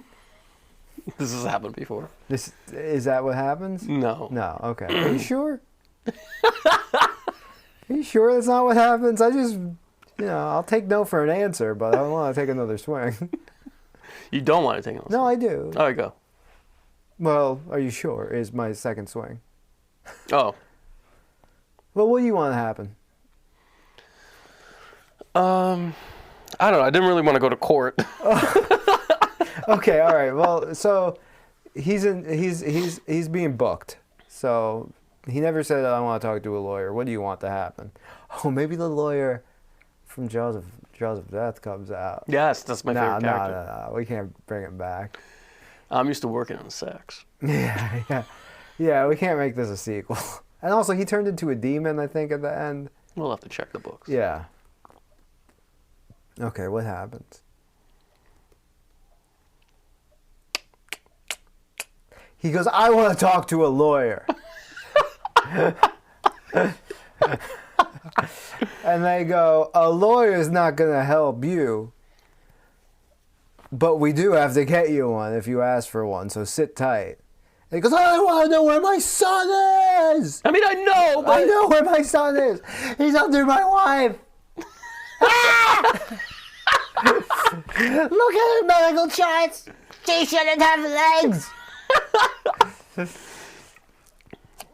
Speaker 2: This has happened before.
Speaker 1: Is that what happens?
Speaker 2: No.
Speaker 1: No, okay. Are you sure? Are you sure that's not what happens? I'll take no for an answer, but I don't want to take another swing.
Speaker 2: You don't want to take it.
Speaker 1: No, I do.
Speaker 2: All right, go.
Speaker 1: Well, are you sure is my second swing.
Speaker 2: Oh.
Speaker 1: Well, what do you want to happen?
Speaker 2: I don't know. I didn't really want to go to court.
Speaker 1: Okay, all right. Well, so he's being booked. So he never said, "I want to talk to a lawyer." What do you want to happen? Oh, maybe the lawyer from Jaws of Death comes out.
Speaker 2: Yes, that's my favorite character.
Speaker 1: No. We can't bring him back.
Speaker 2: I'm used to working on sex.
Speaker 1: Yeah. We can't make this a sequel. And also, he turned into a demon, I think, at the end.
Speaker 2: We'll have to check the books.
Speaker 1: Yeah. Okay, what happens? He goes, "I want to talk to a lawyer." And they go, "A lawyer's not going to help you, but we do have to get you one if you ask for one, so sit tight." And he goes, "I want to know where my son is."
Speaker 2: I mean, I know, but...
Speaker 1: "I know where my son is. He's under my wife." "Look at her medical charts. She shouldn't have legs."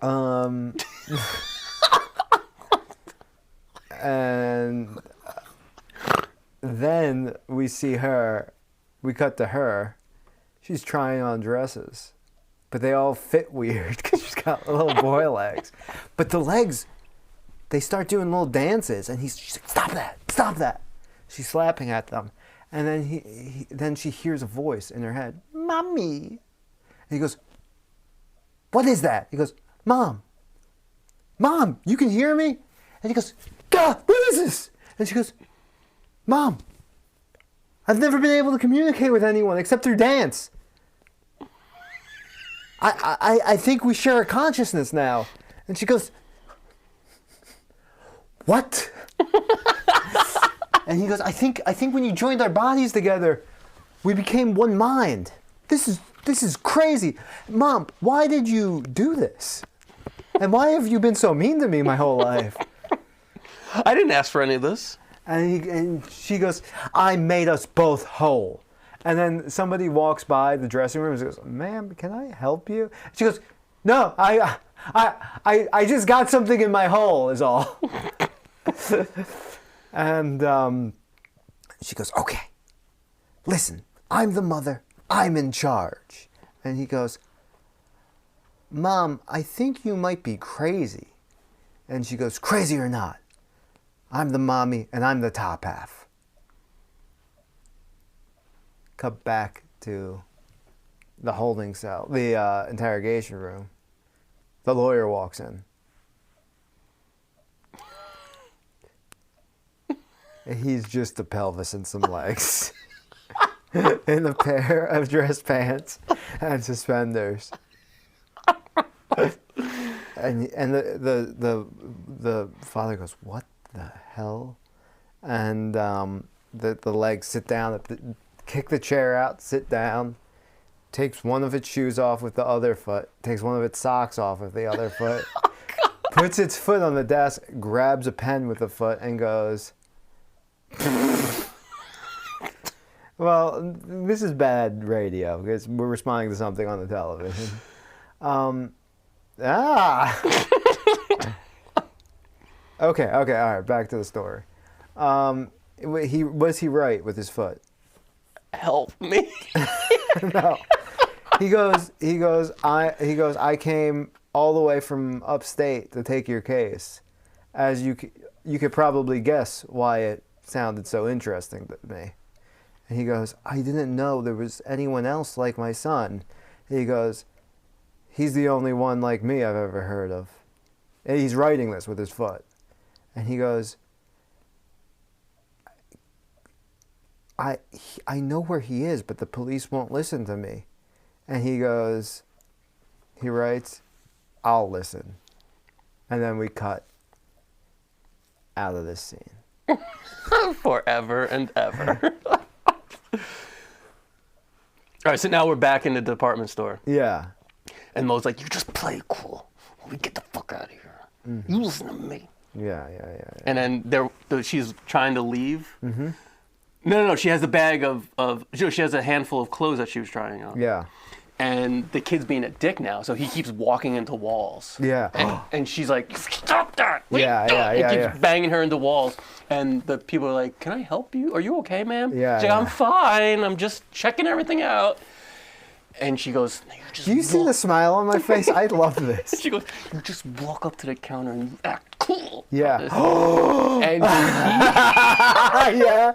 Speaker 1: And then we cut to her. She's trying on dresses, but they all fit weird because she's got little boy legs. But the legs, they start doing little dances, and she's like, stop that. She's slapping at them. And then then she hears a voice in her head, "Mommy." And he goes, "What is that?" He goes, Mom, you can hear me?" And he goes, "God, what is this?" And she goes, "Mom, I've never been able to communicate with anyone except through dance. I think we share a consciousness now." And she goes, "What?" And he goes, I think when you joined our bodies together, we became one mind. This is crazy. Mom, why did you do this? And why have you been so mean to me my whole life?"
Speaker 2: I didn't ask for any of this.
Speaker 1: And she goes, "I made us both whole." And then somebody walks by the dressing room and goes, "Ma'am, can I help you?" She goes, "No, I just got something in my hole is all." And she goes, "Okay, listen, I'm the mother. I'm in charge." And he goes, "Mom, I think you might be crazy." And she goes, "Crazy or not, I'm the mommy and I'm the top half. Cut back to the holding cell, the interrogation room. The lawyer walks in. He's just a pelvis and some legs. In a pair of dress pants and suspenders. And the father goes, "What the hell?" And the legs sit down, kick the chair out, sit down, takes one of its shoes off with the other foot, takes one of its socks off with the other foot, puts its foot on the desk, grabs a pen with the foot, and goes, well, this is bad radio because we're responding to something on the television. Okay, all right, back to the story. Was he right with his foot?
Speaker 2: Help me.
Speaker 1: No. He goes, I came all the way from upstate to take your case. As you could probably guess why it sounded so interesting to me. And he goes, I didn't know there was anyone else like my son. He goes, he's the only one like me I've ever heard of. And he's writing this with his foot. And he goes, I know where he is, but the police won't listen to me. And he writes, I'll listen. And then we cut out of this scene.
Speaker 2: Forever and ever. All right, so now we're back in the department store.
Speaker 1: Yeah.
Speaker 2: And Mo's like, you just play cool. We get the fuck out of here. Mm-hmm. You listen to me.
Speaker 1: Yeah.
Speaker 2: And then she's trying to leave. Mm-hmm. No. She has a bag of she has a handful of clothes that she was trying on.
Speaker 1: Yeah.
Speaker 2: And the kid's being a dick now, so he keeps walking into walls.
Speaker 1: Yeah.
Speaker 2: And she's like, stop that!
Speaker 1: Yeah.
Speaker 2: He keeps banging her into walls. And the people are like, can I help you? Are you okay, ma'am?
Speaker 1: Yeah.
Speaker 2: She's like, I'm fine. I'm just checking everything out. And she goes,
Speaker 1: do you see the smile on my face? I love this.
Speaker 2: She goes, you just walk up to the counter and you act cool.
Speaker 1: Yeah.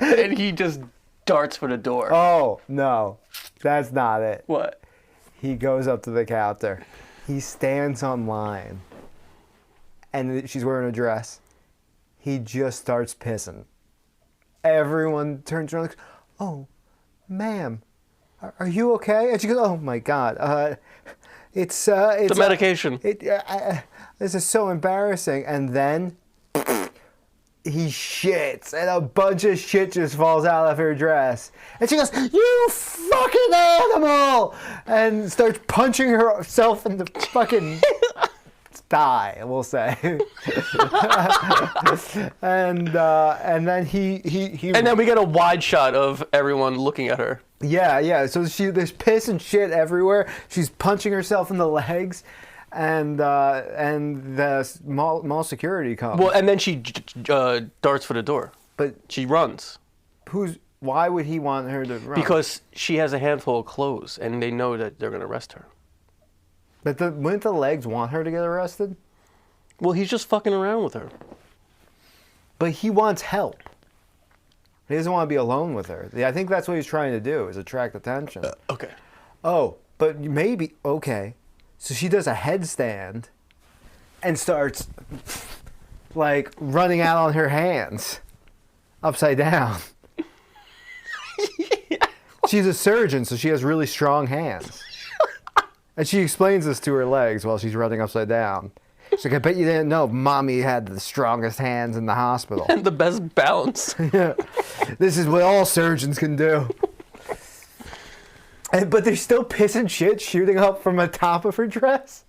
Speaker 2: And he just darts for the door.
Speaker 1: Oh, no. That's not it.
Speaker 2: What?
Speaker 1: He goes up to the counter. He stands on line. And she's wearing a dress. He just starts pissing. Everyone turns around and goes, oh, ma'am, are you okay? And she goes, oh, my God. It's
Speaker 2: the medication.
Speaker 1: This is so embarrassing. And then he shits, and a bunch of shit just falls out of her dress. And she goes, you fucking animal! And starts punching herself in the fucking thigh, we'll say. And then he
Speaker 2: And then we get a wide shot of everyone looking at her.
Speaker 1: Yeah. So there's piss and shit everywhere. She's punching herself in the legs. And the mall security comes.
Speaker 2: Well, and then she darts for the door.
Speaker 1: But
Speaker 2: she runs.
Speaker 1: Why would he want her to run?
Speaker 2: Because she has a handful of clothes, and they know that they're going to arrest her.
Speaker 1: But wouldn't the legs want her to get arrested?
Speaker 2: Well, he's just fucking around with her.
Speaker 1: But he wants help. He doesn't want to be alone with her. I think that's what he's trying to do, is attract attention.
Speaker 2: Okay.
Speaker 1: Oh, but maybe, okay. So she does a headstand and starts, like, running out on her hands, upside down. She's a surgeon, so she has really strong hands. And she explains this to her legs while she's running upside down. She's like, I bet you didn't know Mommy had the strongest hands in the hospital.
Speaker 2: And the best balance.
Speaker 1: Yeah. This is what all surgeons can do. But there's still piss and shit shooting up from the top of her dress.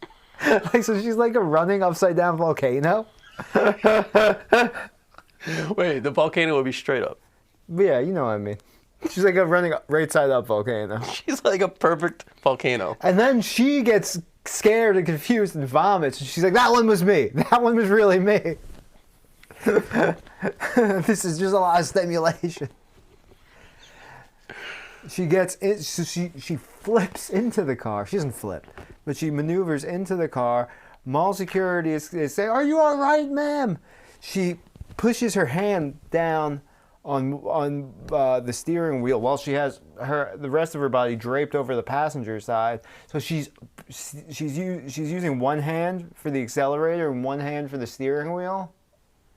Speaker 1: Like, so she's like a running upside down volcano.
Speaker 2: Wait, the volcano would be straight up.
Speaker 1: Yeah, you know what I mean. She's like a running right side up volcano.
Speaker 2: She's like a perfect volcano.
Speaker 1: And then she gets scared and confused and vomits. And she's like, that one was me. That one was really me. This is just a lot of stimulation. She gets in, so she flips into the car. She doesn't flip, but she maneuvers into the car. Mall security is saying, "Are you all right, ma'am?" She pushes her hand down on the steering wheel while she has the rest of her body draped over the passenger side. So she's using one hand for the accelerator and one hand for the steering wheel,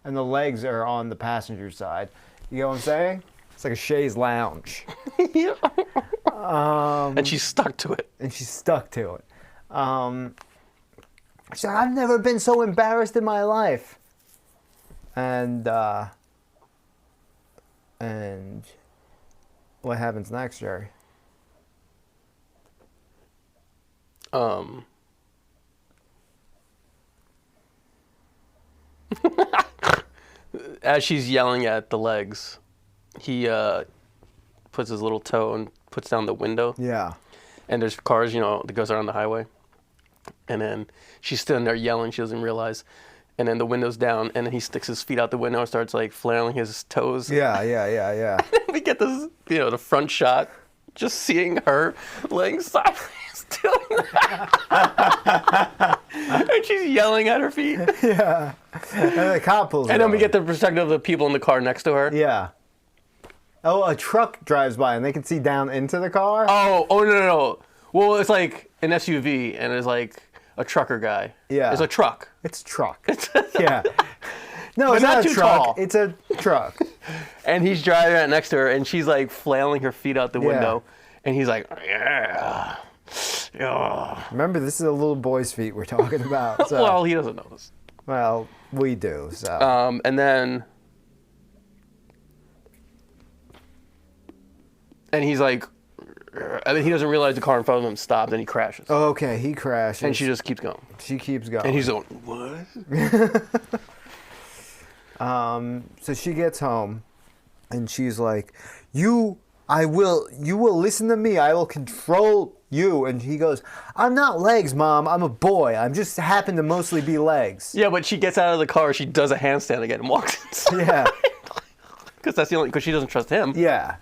Speaker 1: and the legs are on the passenger side. You know what I'm saying? It's like a chaise lounge.
Speaker 2: And she's stuck to it.
Speaker 1: And she's stuck to it. She's like, I've never been so embarrassed in my life. And what happens next, Jerry?
Speaker 2: As she's yelling at the legs, he puts his little toe and puts down the window.
Speaker 1: Yeah.
Speaker 2: And there's cars, that goes around the highway. And then she's standing there yelling. She doesn't realize. And then the window's down, and then he sticks his feet out the window and starts like flailing his toes.
Speaker 1: Yeah.
Speaker 2: We get this, the front shot, just seeing her laying sideways doing that. And she's yelling at her feet.
Speaker 1: Yeah. And the cop pulls
Speaker 2: And
Speaker 1: her
Speaker 2: then we
Speaker 1: over.
Speaker 2: get the perspective of the people in the car next to her.
Speaker 1: Yeah. Oh, a truck drives by and they can see down into the car?
Speaker 2: Oh, no. Well, it's like an SUV, and it's like a trucker guy.
Speaker 1: Yeah.
Speaker 2: It's a truck.
Speaker 1: It's truck. Yeah. No,
Speaker 2: But
Speaker 1: it's
Speaker 2: not
Speaker 1: not a
Speaker 2: too
Speaker 1: truck.
Speaker 2: tall.
Speaker 1: It's a truck.
Speaker 2: And he's driving right next to her, and she's like flailing her feet out the window. And he's like, yeah.
Speaker 1: Remember, this is a little boy's feet we're talking about. So.
Speaker 2: Well, he doesn't know this.
Speaker 1: Well, we do, so.
Speaker 2: And then, and he's like, he doesn't realize the car in front of him stopped, and he crashes.
Speaker 1: Okay, he crashes.
Speaker 2: And she just keeps going.
Speaker 1: She keeps going.
Speaker 2: And he's going, what?
Speaker 1: So she gets home, and she's like, you will listen to me. I will control you. And he goes, I'm not legs, Mom. I'm a boy. I just happen to mostly be legs.
Speaker 2: Yeah, but she gets out of the car, she does a handstand again and walks inside.
Speaker 1: Yeah.
Speaker 2: Because she doesn't trust him.
Speaker 1: Yeah.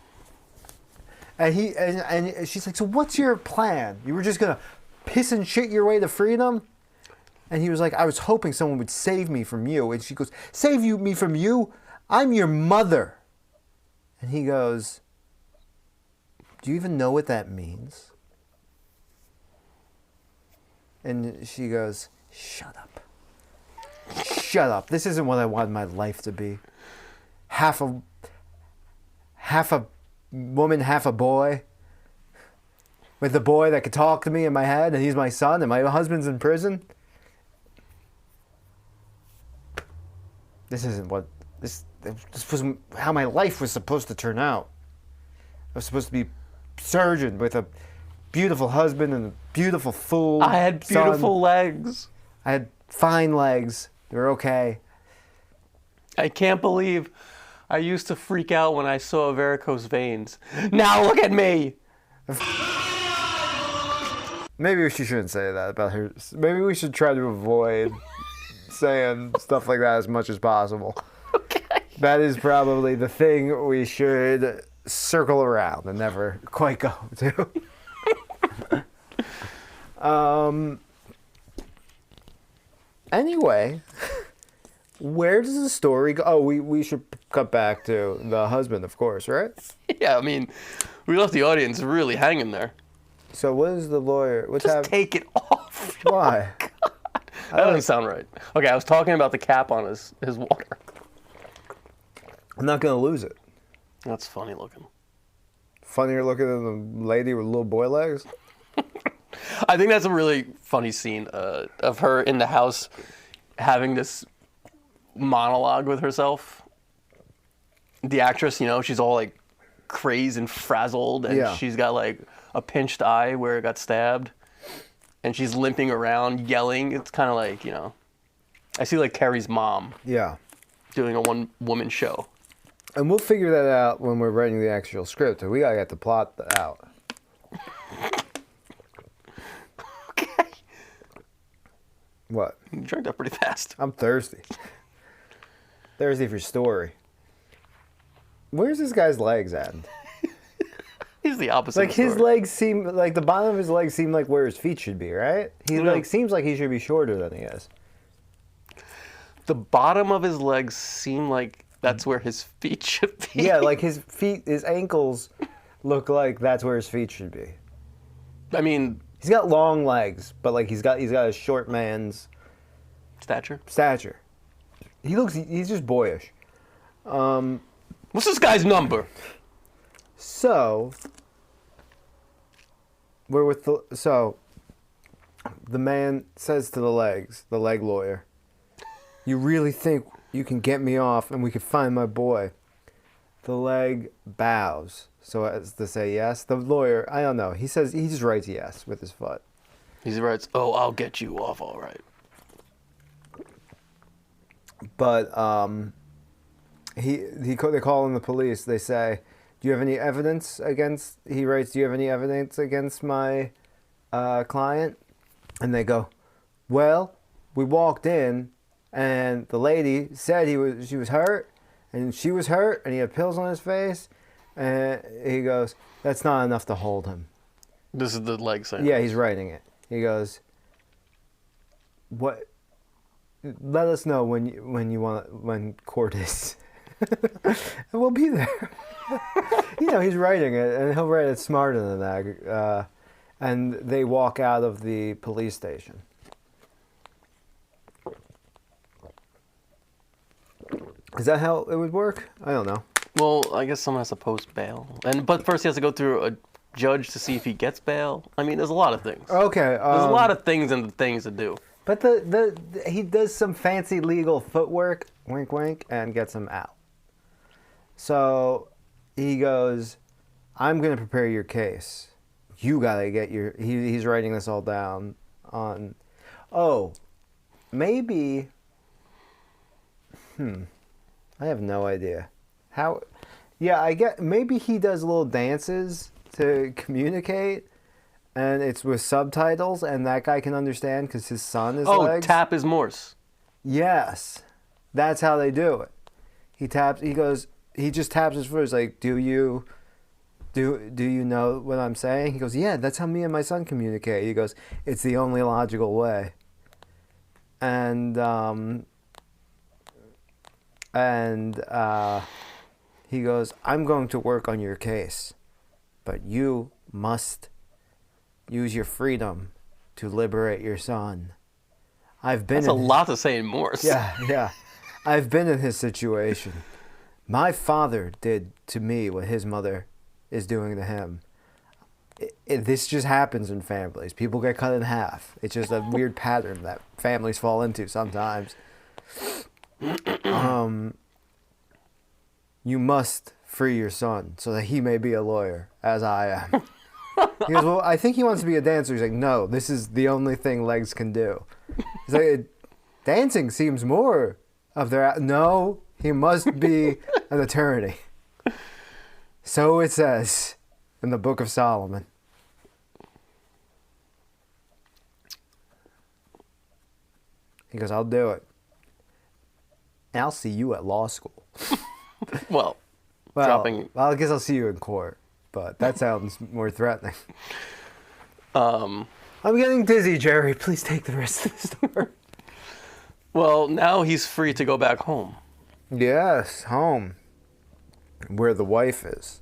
Speaker 1: And and she's like, so what's your plan? You were just going to piss and shit your way to freedom? And he was like, I was hoping someone would save me from you. And she goes, me from you? I'm your mother. And he goes, do you even know what that means? And she goes, shut up. Shut up. This isn't what I wanted my life to be. Half a woman, half a boy. With a boy that could talk to me in my head, and he's my son, and my husband's in prison. This isn't what this wasn't how my life was supposed to turn out. I was supposed to be surgeon with a beautiful husband and a beautiful fool.
Speaker 2: I had beautiful
Speaker 1: son.
Speaker 2: legs.
Speaker 1: I had fine legs. They were okay.
Speaker 2: I can't believe I used to freak out when I saw varicose veins. Now look at me.
Speaker 1: Maybe she shouldn't say that about her. Maybe we should try to avoid saying stuff like that as much as possible.
Speaker 2: Okay.
Speaker 1: That is probably the thing we should circle around and never quite go to. Anyway, where does the story go? Oh, we should cut back to the husband, of course, right?
Speaker 2: Yeah, I mean, we left the audience really hanging there.
Speaker 1: So what is the lawyer? What's
Speaker 2: Just
Speaker 1: happening?
Speaker 2: take it off.
Speaker 1: Why?
Speaker 2: That doesn't sound right. Okay, I was talking about the cap on his water.
Speaker 1: I'm not gonna lose it.
Speaker 2: That's funny looking.
Speaker 1: Funnier looking than the lady with little boy legs.
Speaker 2: I think that's a really funny scene of her in the house having this monologue with herself. The actress, she's all like crazed and frazzled, and
Speaker 1: Yeah.
Speaker 2: she's got like a pinched eye where it got stabbed, and she's limping around yelling. It's kind of like, I see like Carrie's mom
Speaker 1: Yeah.
Speaker 2: doing a one-woman show.
Speaker 1: And we'll figure that out when we're writing the actual script. We gotta get the plot out.
Speaker 2: Okay.
Speaker 1: What?
Speaker 2: You drank that pretty fast.
Speaker 1: I'm thirsty. Thirsty for story. Where's this guy's legs at?
Speaker 2: He's the opposite.
Speaker 1: Like
Speaker 2: of the
Speaker 1: his
Speaker 2: story.
Speaker 1: legs seem like the bottom of his legs seem like where his feet should be, right? He
Speaker 2: Yeah.
Speaker 1: like seems like he should be shorter than he is.
Speaker 2: the bottom of his legs seem like that's where his feet should be.
Speaker 1: Yeah, like his feet, his ankles look like that's where his feet should be.
Speaker 2: I mean,
Speaker 1: He's got long legs, but like he's got a short man's
Speaker 2: stature.
Speaker 1: stature. He's just boyish.
Speaker 2: What's this guy's number?
Speaker 1: So the man says to the leg lawyer, "You really think you can get me off and we could find my boy?" The leg bows, so as to say yes. The lawyer, I don't know. He just writes yes with his foot.
Speaker 2: He writes, "Oh, I'll get you off, all right."
Speaker 1: But they call in the police. They say, "Do you have any evidence against?" He writes, "Do you have any evidence against my client?" And they go, "Well, we walked in, and the lady said she was hurt, and she was hurt, and he had pills on his face." And he goes, "That's not enough to hold him."
Speaker 2: This is the leg saying.
Speaker 1: Yeah, he's writing it. He goes, "What? Let us know when court is, and we'll be there." He's writing it, and he'll write it smarter than that. And they walk out of the police station. Is that how it would work? I don't know.
Speaker 2: Well, I guess someone has to post bail, but first he has to go through a judge to see if he gets bail. I mean, there's a lot of things.
Speaker 1: Okay.
Speaker 2: There's a lot of things and things to do.
Speaker 1: But he does some fancy legal footwork, wink, wink, and gets him out. So he goes, "I'm going to prepare your case. You got to get your..." He's writing this all down on... Oh, maybe... I have no idea. How... Yeah, I get... Maybe he does little dances to communicate, and it's with subtitles, and that guy can understand because his son is legs.
Speaker 2: Tap is Morse.
Speaker 1: Yes, that's how they do it. He just taps his foot. He's like, do you know what I'm saying? He goes, "Yeah, that's how me and my son communicate." He goes, "It's the only logical way." And he goes, "I'm going to work on your case, but you must use your freedom to liberate your son.
Speaker 2: That's a lot to say in Morse.
Speaker 1: Yeah. I've been in his situation. My father did to me what his mother is doing to him. This just happens in families. People get cut in half. It's just a weird pattern that families fall into sometimes. You must free your son so that he may be a lawyer, as I am." He goes, "Well, I think he wants to be a dancer." He's like, "No, this is the only thing legs can do." He's like, "Dancing seems more of their..." "No, he must be an attorney." So it says in the Book of Solomon. He goes, "I'll do it. And I'll see you at law school."
Speaker 2: Well,
Speaker 1: Well, I guess I'll see you in court, but that sounds more threatening. I'm getting dizzy, Jerry. Please take the rest of the story.
Speaker 2: Well, now he's free to go back home.
Speaker 1: Yes, home, where the wife is.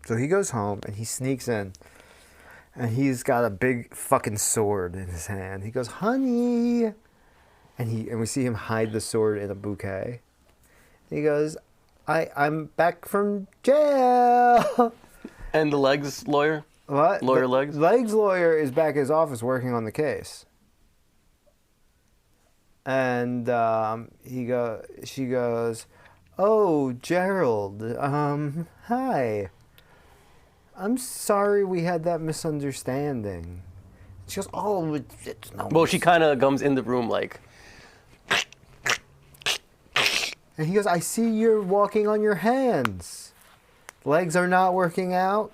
Speaker 1: So he goes home and he sneaks in, and he's got a big fucking sword in his hand. He goes, "Honey," and we see him hide the sword in a bouquet. He goes, I'm back from jail."
Speaker 2: And the legs lawyer?
Speaker 1: What?
Speaker 2: Lawyer Legs?
Speaker 1: Legs lawyer is back at his office working on the case. And she goes, "Oh, Gerald, hi. I'm sorry we had that misunderstanding." She goes, "Oh, it's no..."
Speaker 2: Well, she kind of comes in the room like...
Speaker 1: And he goes, "I see you're walking on your hands. Legs are not working out."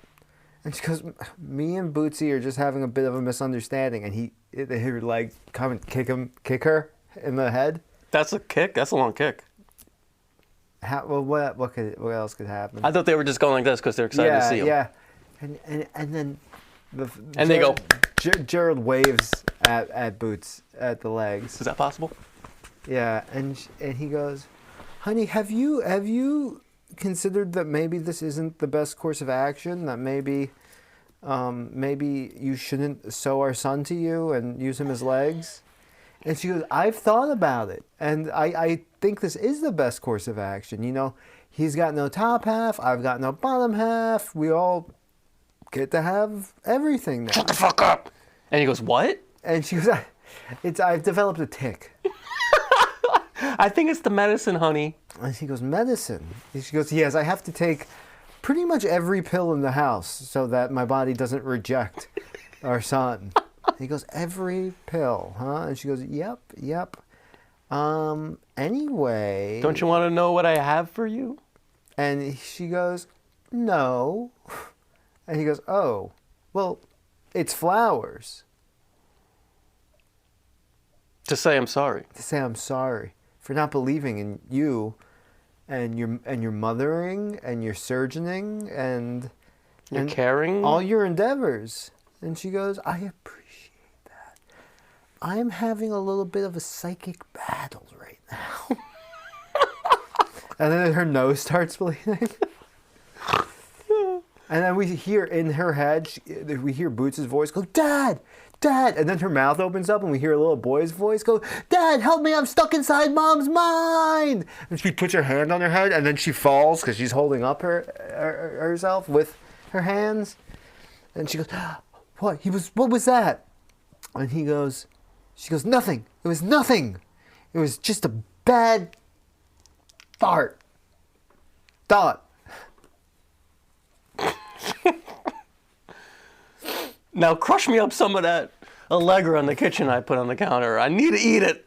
Speaker 1: And she goes, "Me and Bootsy are just having a bit of a misunderstanding." And her leg come and kick her in the head.
Speaker 2: That's a kick? That's a long kick.
Speaker 1: Well, what else could happen?
Speaker 2: I thought they were just going like this because they're excited to see him.
Speaker 1: Yeah. And then
Speaker 2: And they go...
Speaker 1: Gerald waves at Boots at the legs.
Speaker 2: Is that possible?
Speaker 1: Yeah, and he goes, "Honey, have you considered that maybe this isn't the best course of action? That maybe you shouldn't sew our son to you and use him as legs?" And she goes, "I've thought about it, and I think this is the best course of action. You know, he's got no top half, I've got no bottom half. We all get to have everything now."
Speaker 2: Shut the fuck up. And he goes, what?
Speaker 1: And she goes, I've developed a tick."
Speaker 2: I think it's the medicine, honey.
Speaker 1: And she goes, "Medicine?" And she goes, "Yes, I have to take pretty much every pill in the house so that my body doesn't reject our son." He goes, "Every pill, huh?" And she goes, Yep. Anyway.
Speaker 2: Don't you want to know what I have for you?
Speaker 1: And she goes, "No." And he goes, "Oh, well, it's flowers."
Speaker 2: To say I'm sorry.
Speaker 1: To say I'm sorry for not believing in you and your mothering and your surgeoning and
Speaker 2: Caring?
Speaker 1: all your endeavors. And she goes, "I appreciate that. I am having a little bit of a psychic battle right now." And then her nose starts bleeding. And then we hear in her head, we hear Boots' voice go, "Dad, Dad." And then her mouth opens up and we hear a little boy's voice go, "Dad, help me, I'm stuck inside Mom's mind." And she puts her hand on her head and then she falls because she's holding up herself with her hands. And she goes, "What? What was that?" And she goes, "Nothing. It was nothing. It was just a bad fart. Thought."
Speaker 2: Now crush me up some of that Allegra in the kitchen I put on the counter. I need to eat it.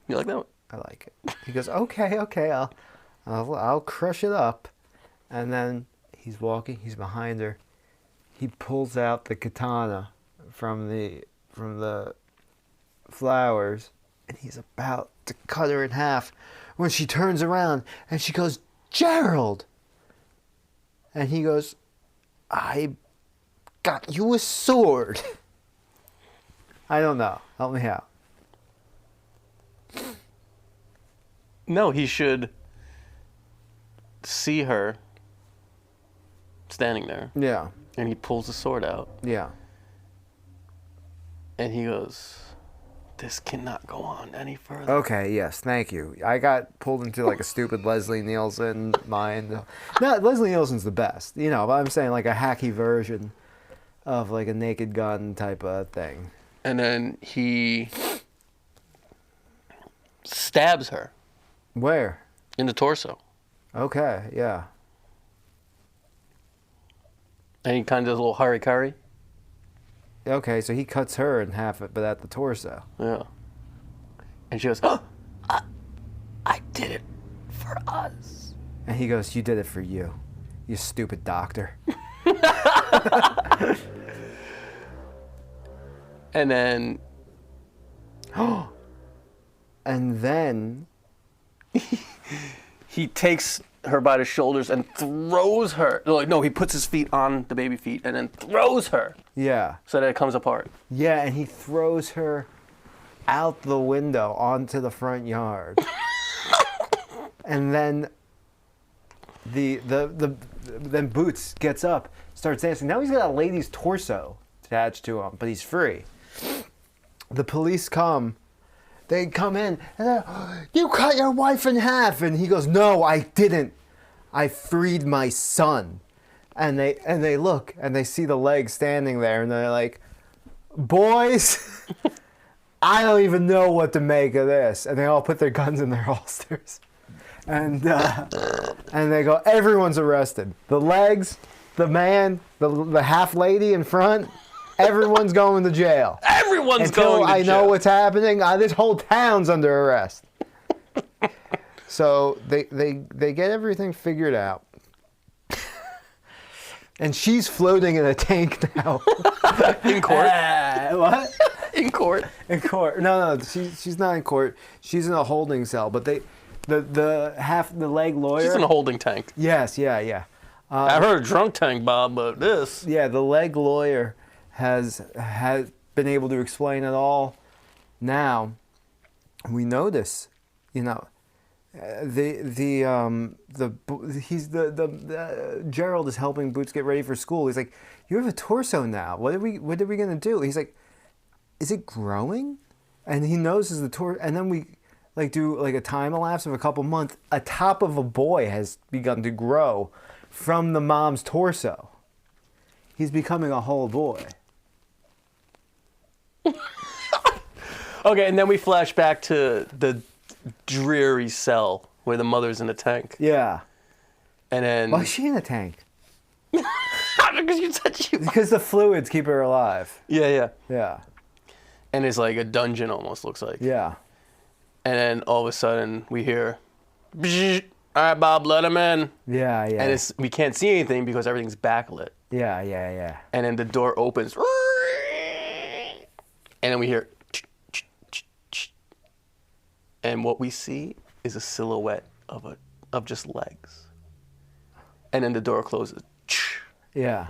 Speaker 2: You like that one?
Speaker 1: I like it. He goes, okay, I'll crush it up. And then he's walking, he's behind her. He pulls out the katana from the flowers, and he's about to cut her in half when she turns around and she goes, "Gerald!" And he goes, "I got you a sword." I don't know. Help me out.
Speaker 2: No, he should see her standing there,
Speaker 1: Yeah.
Speaker 2: and he pulls the sword out,
Speaker 1: Yeah.
Speaker 2: and he goes, "This cannot go on any further."
Speaker 1: Okay, yes, thank you. I got pulled into like a stupid Leslie Nielsen mind. No, Leslie Nielsen's the best, you know, but I'm saying like a hacky version of like a Naked Gun type of thing.
Speaker 2: And then he stabs her
Speaker 1: Where?
Speaker 2: in the torso.
Speaker 1: Okay, yeah.
Speaker 2: And he kind of does a little harikari.
Speaker 1: Okay, so he cuts her in half, but at the torso.
Speaker 2: Yeah. And she goes, "Oh, I did it for us."
Speaker 1: And he goes, "You did it for you, you stupid doctor."
Speaker 2: And then
Speaker 1: And then
Speaker 2: he takes her by the shoulders and throws her. Like, no, he puts his feet on the baby feet and then throws her
Speaker 1: yeah.
Speaker 2: so that it comes apart.
Speaker 1: Yeah, and he throws her out the window onto the front yard. And then then Boots gets up, starts dancing. Now he's got a lady's torso attached to him, but he's free. The police come. They come in and they're, "You cut your wife in half." And he goes, "No, I didn't. I freed my son." And they look and they see the leg standing there and they're like, "Boys, I don't even know what to make of this." And they all put their guns in their holsters. And they go, "Everyone's arrested. The legs, the man, the half lady in front, everyone's going to jail.
Speaker 2: Everyone's going to jail.
Speaker 1: Until I know what's happening, this whole town's under arrest." So they get everything figured out. And she's floating in a tank now.
Speaker 2: In court.
Speaker 1: What?
Speaker 2: In court.
Speaker 1: In court. No, she's not in court. She's in a holding cell. But the leg lawyer.
Speaker 2: She's in a holding tank.
Speaker 1: Yes, yeah.
Speaker 2: I heard a drunk tank, Bob, but this.
Speaker 1: Yeah, the leg lawyer has been able to explain it all. Now we notice, you know, Gerald is helping Boots get ready for school. He's like, "You have a torso now. What are we gonna do?" He's like, "Is it growing?" And he notices the torso, and then we like do like a time elapse of a couple months. A top of a boy has begun to grow from the mom's torso. He's becoming a whole boy.
Speaker 2: Okay, and then we flash back to the dreary cell where the mother's in a tank.
Speaker 1: Yeah.
Speaker 2: And then...
Speaker 1: Why is she in a tank?
Speaker 2: Because you said she...
Speaker 1: Because the fluids keep her alive.
Speaker 2: Yeah, yeah.
Speaker 1: Yeah.
Speaker 2: And it's like a dungeon almost, looks like.
Speaker 1: Yeah.
Speaker 2: And then all of a sudden we hear... "Bzzz. All right, Bob, let him in."
Speaker 1: Yeah, yeah.
Speaker 2: And we can't see anything because everything's backlit.
Speaker 1: Yeah, yeah, yeah.
Speaker 2: And then the door opens. And then we hear... And what we see is a silhouette of just legs. And then the door closes.
Speaker 1: Yeah.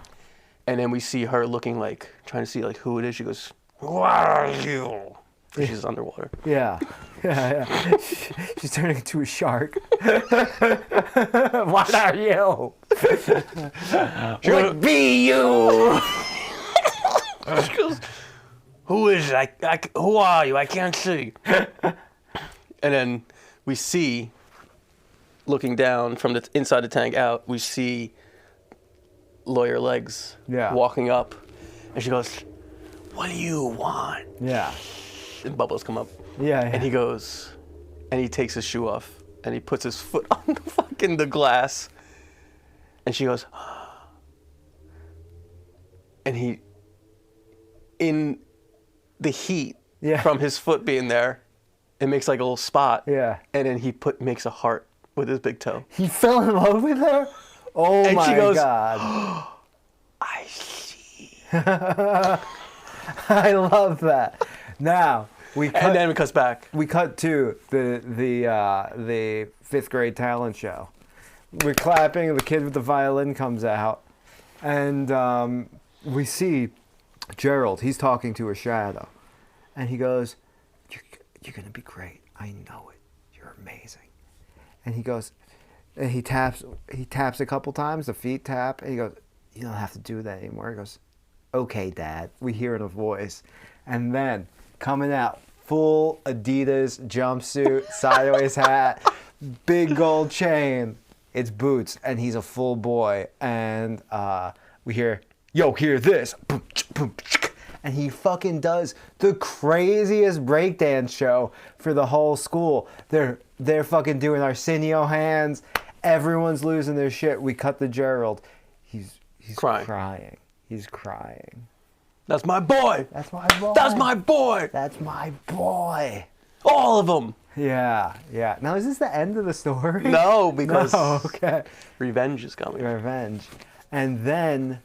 Speaker 2: And then we see her looking like, trying to see like who it is. She goes, "Who are you?" She's underwater.
Speaker 1: Yeah. Yeah, yeah. She's turning into a shark. What are you? What be you?
Speaker 2: She goes, "Who is it? Who are you? I can't see." And then we see, looking down from the inside the tank out, we see Lawyer Legs walking up. And she goes, "What do you want?"
Speaker 1: Yeah.
Speaker 2: And bubbles come up.
Speaker 1: Yeah, yeah.
Speaker 2: And he goes, and he takes his shoe off, and he puts his foot on the glass. And she goes, and he, in the heat from his foot being there, it makes like a little spot.
Speaker 1: Yeah.
Speaker 2: And then he makes a heart with his big toe.
Speaker 1: He fell in love with her? Oh
Speaker 2: And
Speaker 1: my
Speaker 2: she goes,
Speaker 1: God.
Speaker 2: "I see."
Speaker 1: I love that. Now, and
Speaker 2: then it cuts back.
Speaker 1: We cut to the fifth grade talent show. We're clapping. The kid with the violin comes out, and we see Gerald. He's talking to a shadow, and he goes, "You're gonna be great. I know it. You're amazing." And he goes, and he taps a couple times. The feet tap, and he goes, "You don't have to do that anymore." He goes, "Okay, Dad." We hear in a voice, and then coming out, full Adidas jumpsuit, sideways hat, big gold chain. It's Boots, and he's a full boy. And we hear, "Yo, hear this." Boom, boom, and he fucking does the craziest breakdance show for the whole school. They're fucking doing Arsenio hands. Everyone's losing their shit. We cut to Gerald. He's crying. He's crying.
Speaker 2: "That's my boy.
Speaker 1: That's my boy.
Speaker 2: That's my boy.
Speaker 1: That's my boy."
Speaker 2: All of them.
Speaker 1: Yeah, yeah. Now, is this the end of the story?
Speaker 2: No, because
Speaker 1: No, okay.
Speaker 2: revenge is coming.
Speaker 1: Revenge. And then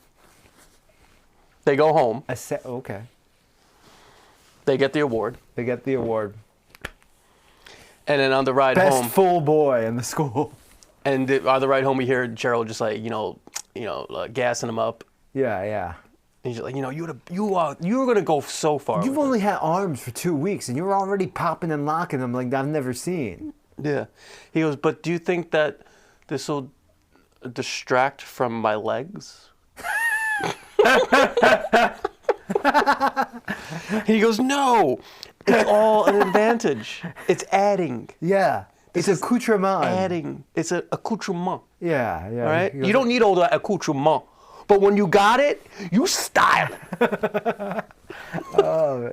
Speaker 2: They go home.
Speaker 1: okay.
Speaker 2: They get the award.
Speaker 1: They get the award.
Speaker 2: And then on the ride
Speaker 1: Best
Speaker 2: home,
Speaker 1: full boy in the school.
Speaker 2: and on the ride home, we hear Gerald just like, gassing him up.
Speaker 1: Yeah, yeah.
Speaker 2: And he's just like, you were gonna go so far.
Speaker 1: You've
Speaker 2: with
Speaker 1: only had arms for 2 weeks, and you're already popping and locking them like I've never seen.
Speaker 2: it." Yeah. He goes, "But do you think that this will distract from my legs?" He goes, "No, it's all an advantage. It's adding.
Speaker 1: Yeah. It's accoutrement.
Speaker 2: Adding. It's an accoutrement.
Speaker 1: Yeah, yeah.
Speaker 2: All right? You don't need all that accoutrement. But when you got it, you style it."
Speaker 1: Oh.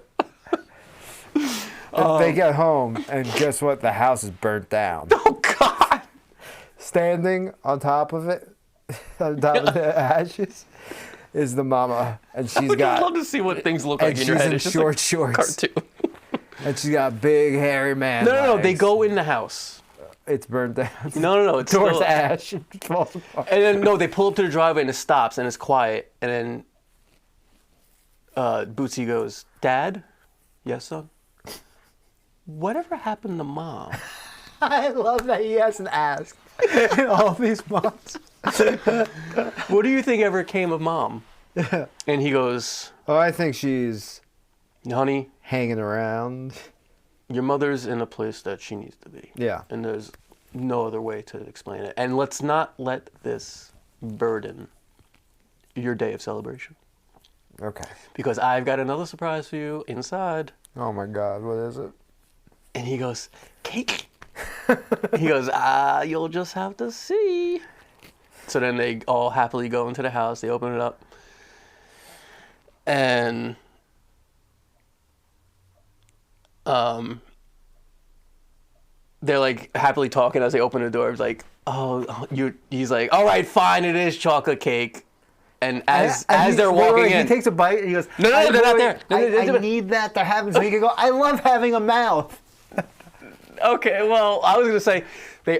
Speaker 1: They get home, and guess what? The house is burnt down.
Speaker 2: Oh, God.
Speaker 1: Standing on top of it, on top of the ashes, is the mama, and she's
Speaker 2: I'd
Speaker 1: got.
Speaker 2: love to see what things look
Speaker 1: and
Speaker 2: like in your
Speaker 1: she's
Speaker 2: head.
Speaker 1: in
Speaker 2: It's just
Speaker 1: short
Speaker 2: like
Speaker 1: shorts.
Speaker 2: cartoon.
Speaker 1: And she's got big hairy man.
Speaker 2: No. They
Speaker 1: legs.
Speaker 2: go in the house.
Speaker 1: It's burnt down.
Speaker 2: No. It's
Speaker 1: Door's
Speaker 2: still,
Speaker 1: ash. It falls apart.
Speaker 2: and then they pull up to the driveway and it stops and it's quiet. And then Bootsy goes, "Dad, yes, son. Whatever happened to Mom?"
Speaker 1: I love that he hasn't asked in all these months.
Speaker 2: What do you think ever came of Mom? And he goes,
Speaker 1: Oh, I think she's
Speaker 2: honey,
Speaker 1: hanging around.
Speaker 2: your mother's in a place that she needs to be.
Speaker 1: Yeah.
Speaker 2: And there's no other way to explain it. And let's not let this burden your day of celebration.
Speaker 1: Okay.
Speaker 2: Because I've got another surprise for you inside.
Speaker 1: Oh my God, what is it?
Speaker 2: And he goes, cake. He goes, you'll just have to see. So then they all happily go into the house. They open it up. And they're like happily talking as they open the door. It's like, he's like, all right, fine, it is chocolate cake. And as they're walking in,
Speaker 1: he takes a bite and he goes,
Speaker 2: No, they're not there.
Speaker 1: I need that to happen so he can go, I love having a mouth.
Speaker 2: okay, well, I was going to say,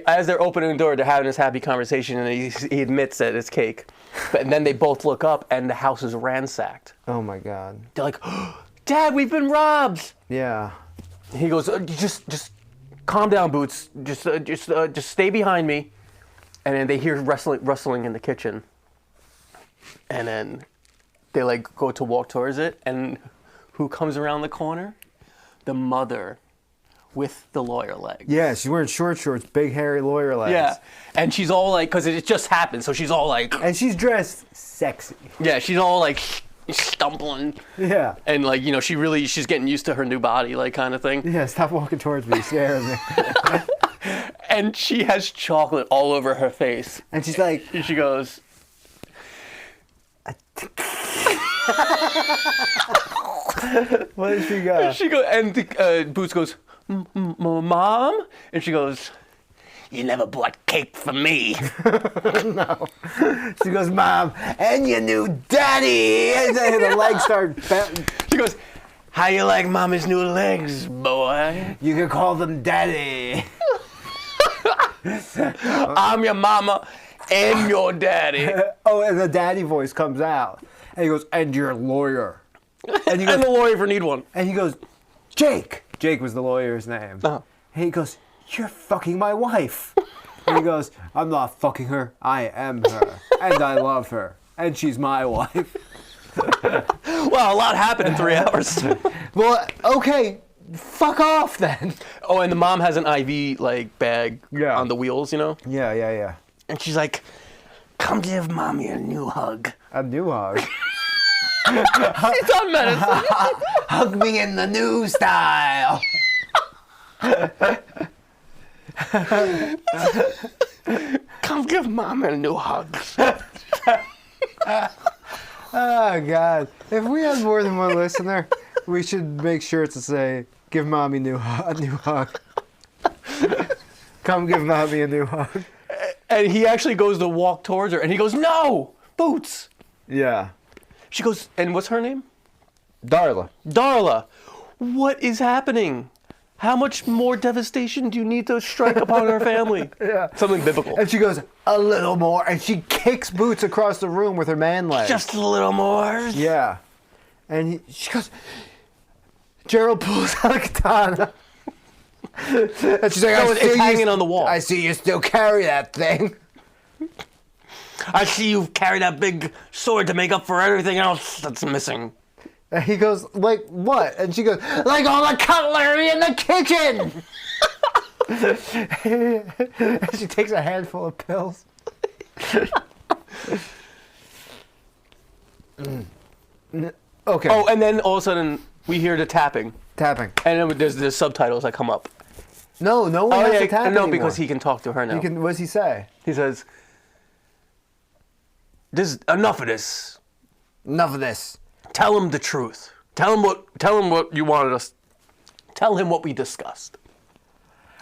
Speaker 2: as they're opening the door, they're having this happy conversation, and he admits that it's cake. But then they both look up, and the house is ransacked.
Speaker 1: Oh my God.
Speaker 2: They're like, oh, Dad, we've been robbed.
Speaker 1: Yeah.
Speaker 2: He goes, just calm down, Boots. Just stay behind me. And then they hear rustling in the kitchen. And then they like go to walk towards it, and who comes around the corner? The mother with the lawyer legs.
Speaker 1: Yeah, she's wearing short shorts, big hairy lawyer legs.
Speaker 2: Yeah, and she's all like, because it just happened, so she's all like,
Speaker 1: And she's dressed sexy.
Speaker 2: yeah, she's all like stumbling,
Speaker 1: Yeah.
Speaker 2: and like, you know, she's getting used to her new body, like kind of thing.
Speaker 1: Yeah, stop walking towards me, scaring me.
Speaker 2: And she has chocolate all over her face.
Speaker 1: And she's like,
Speaker 2: And she goes,
Speaker 1: what did she got?
Speaker 2: and Boots goes, Mom? And she goes, you never bought cake for me.
Speaker 1: No. She goes, Mom, and your new daddy. And then the legs start bending.
Speaker 2: She goes, how you like Mama's new legs, boy?
Speaker 1: You can call them daddy.
Speaker 2: I'm your mama and your daddy.
Speaker 1: Oh, and the daddy voice comes out. And he goes, and your lawyer. And he goes,
Speaker 2: And the lawyer for need one.
Speaker 1: and he goes, Jake. Jake was the lawyer's name.
Speaker 2: Uh-huh.
Speaker 1: And he goes, you're fucking my wife. And he goes, I'm not fucking her. I am her. And I love her. And she's my wife.
Speaker 2: Well, a lot happened in 3 hours.
Speaker 1: Well, okay. Fuck off then.
Speaker 2: Oh, and the mom has an IV like bag
Speaker 1: Yeah.
Speaker 2: on the wheels, you know?
Speaker 1: Yeah.
Speaker 2: And she's like, come give Mommy a new hug.
Speaker 1: A new hug.
Speaker 2: It's on medicine.
Speaker 1: Hug me in the new style.
Speaker 2: Come give Mom a new hug.
Speaker 1: Oh, God. If we had more than one listener, we should make sure to say, give Mommy a new hug. Come give Mommy a new hug.
Speaker 2: And he actually goes to walk towards her, and he goes, no, Boots.
Speaker 1: Yeah.
Speaker 2: She goes, and what's her name?
Speaker 1: Darla.
Speaker 2: Darla. What is happening? How much more devastation do you need to strike upon our family?
Speaker 1: Yeah.
Speaker 2: Something biblical.
Speaker 1: And she goes, a little more. And she kicks Boots across the room with her man leg.
Speaker 2: Just a little more.
Speaker 1: Yeah. And she goes, Gerald pulls out a katana. And she's like,
Speaker 2: No, it's hanging on the wall.
Speaker 1: I see you still carry that thing.
Speaker 2: I see you've carried that big sword to make up for everything else that's missing.
Speaker 1: And he goes, like, what? And she goes, like all the cutlery in the kitchen. And she takes a handful of pills. Okay.
Speaker 2: Oh, and then all of a sudden we hear the tapping,
Speaker 1: Tapping.
Speaker 2: and then there's subtitles that come up.
Speaker 1: No one has to tap
Speaker 2: no,
Speaker 1: anymore.
Speaker 2: because he can talk to her now.
Speaker 1: What does he say?
Speaker 2: He says, "This enough of this.
Speaker 1: Enough of this.
Speaker 2: Tell him the truth. Tell him what you wanted us. Tell him what we discussed."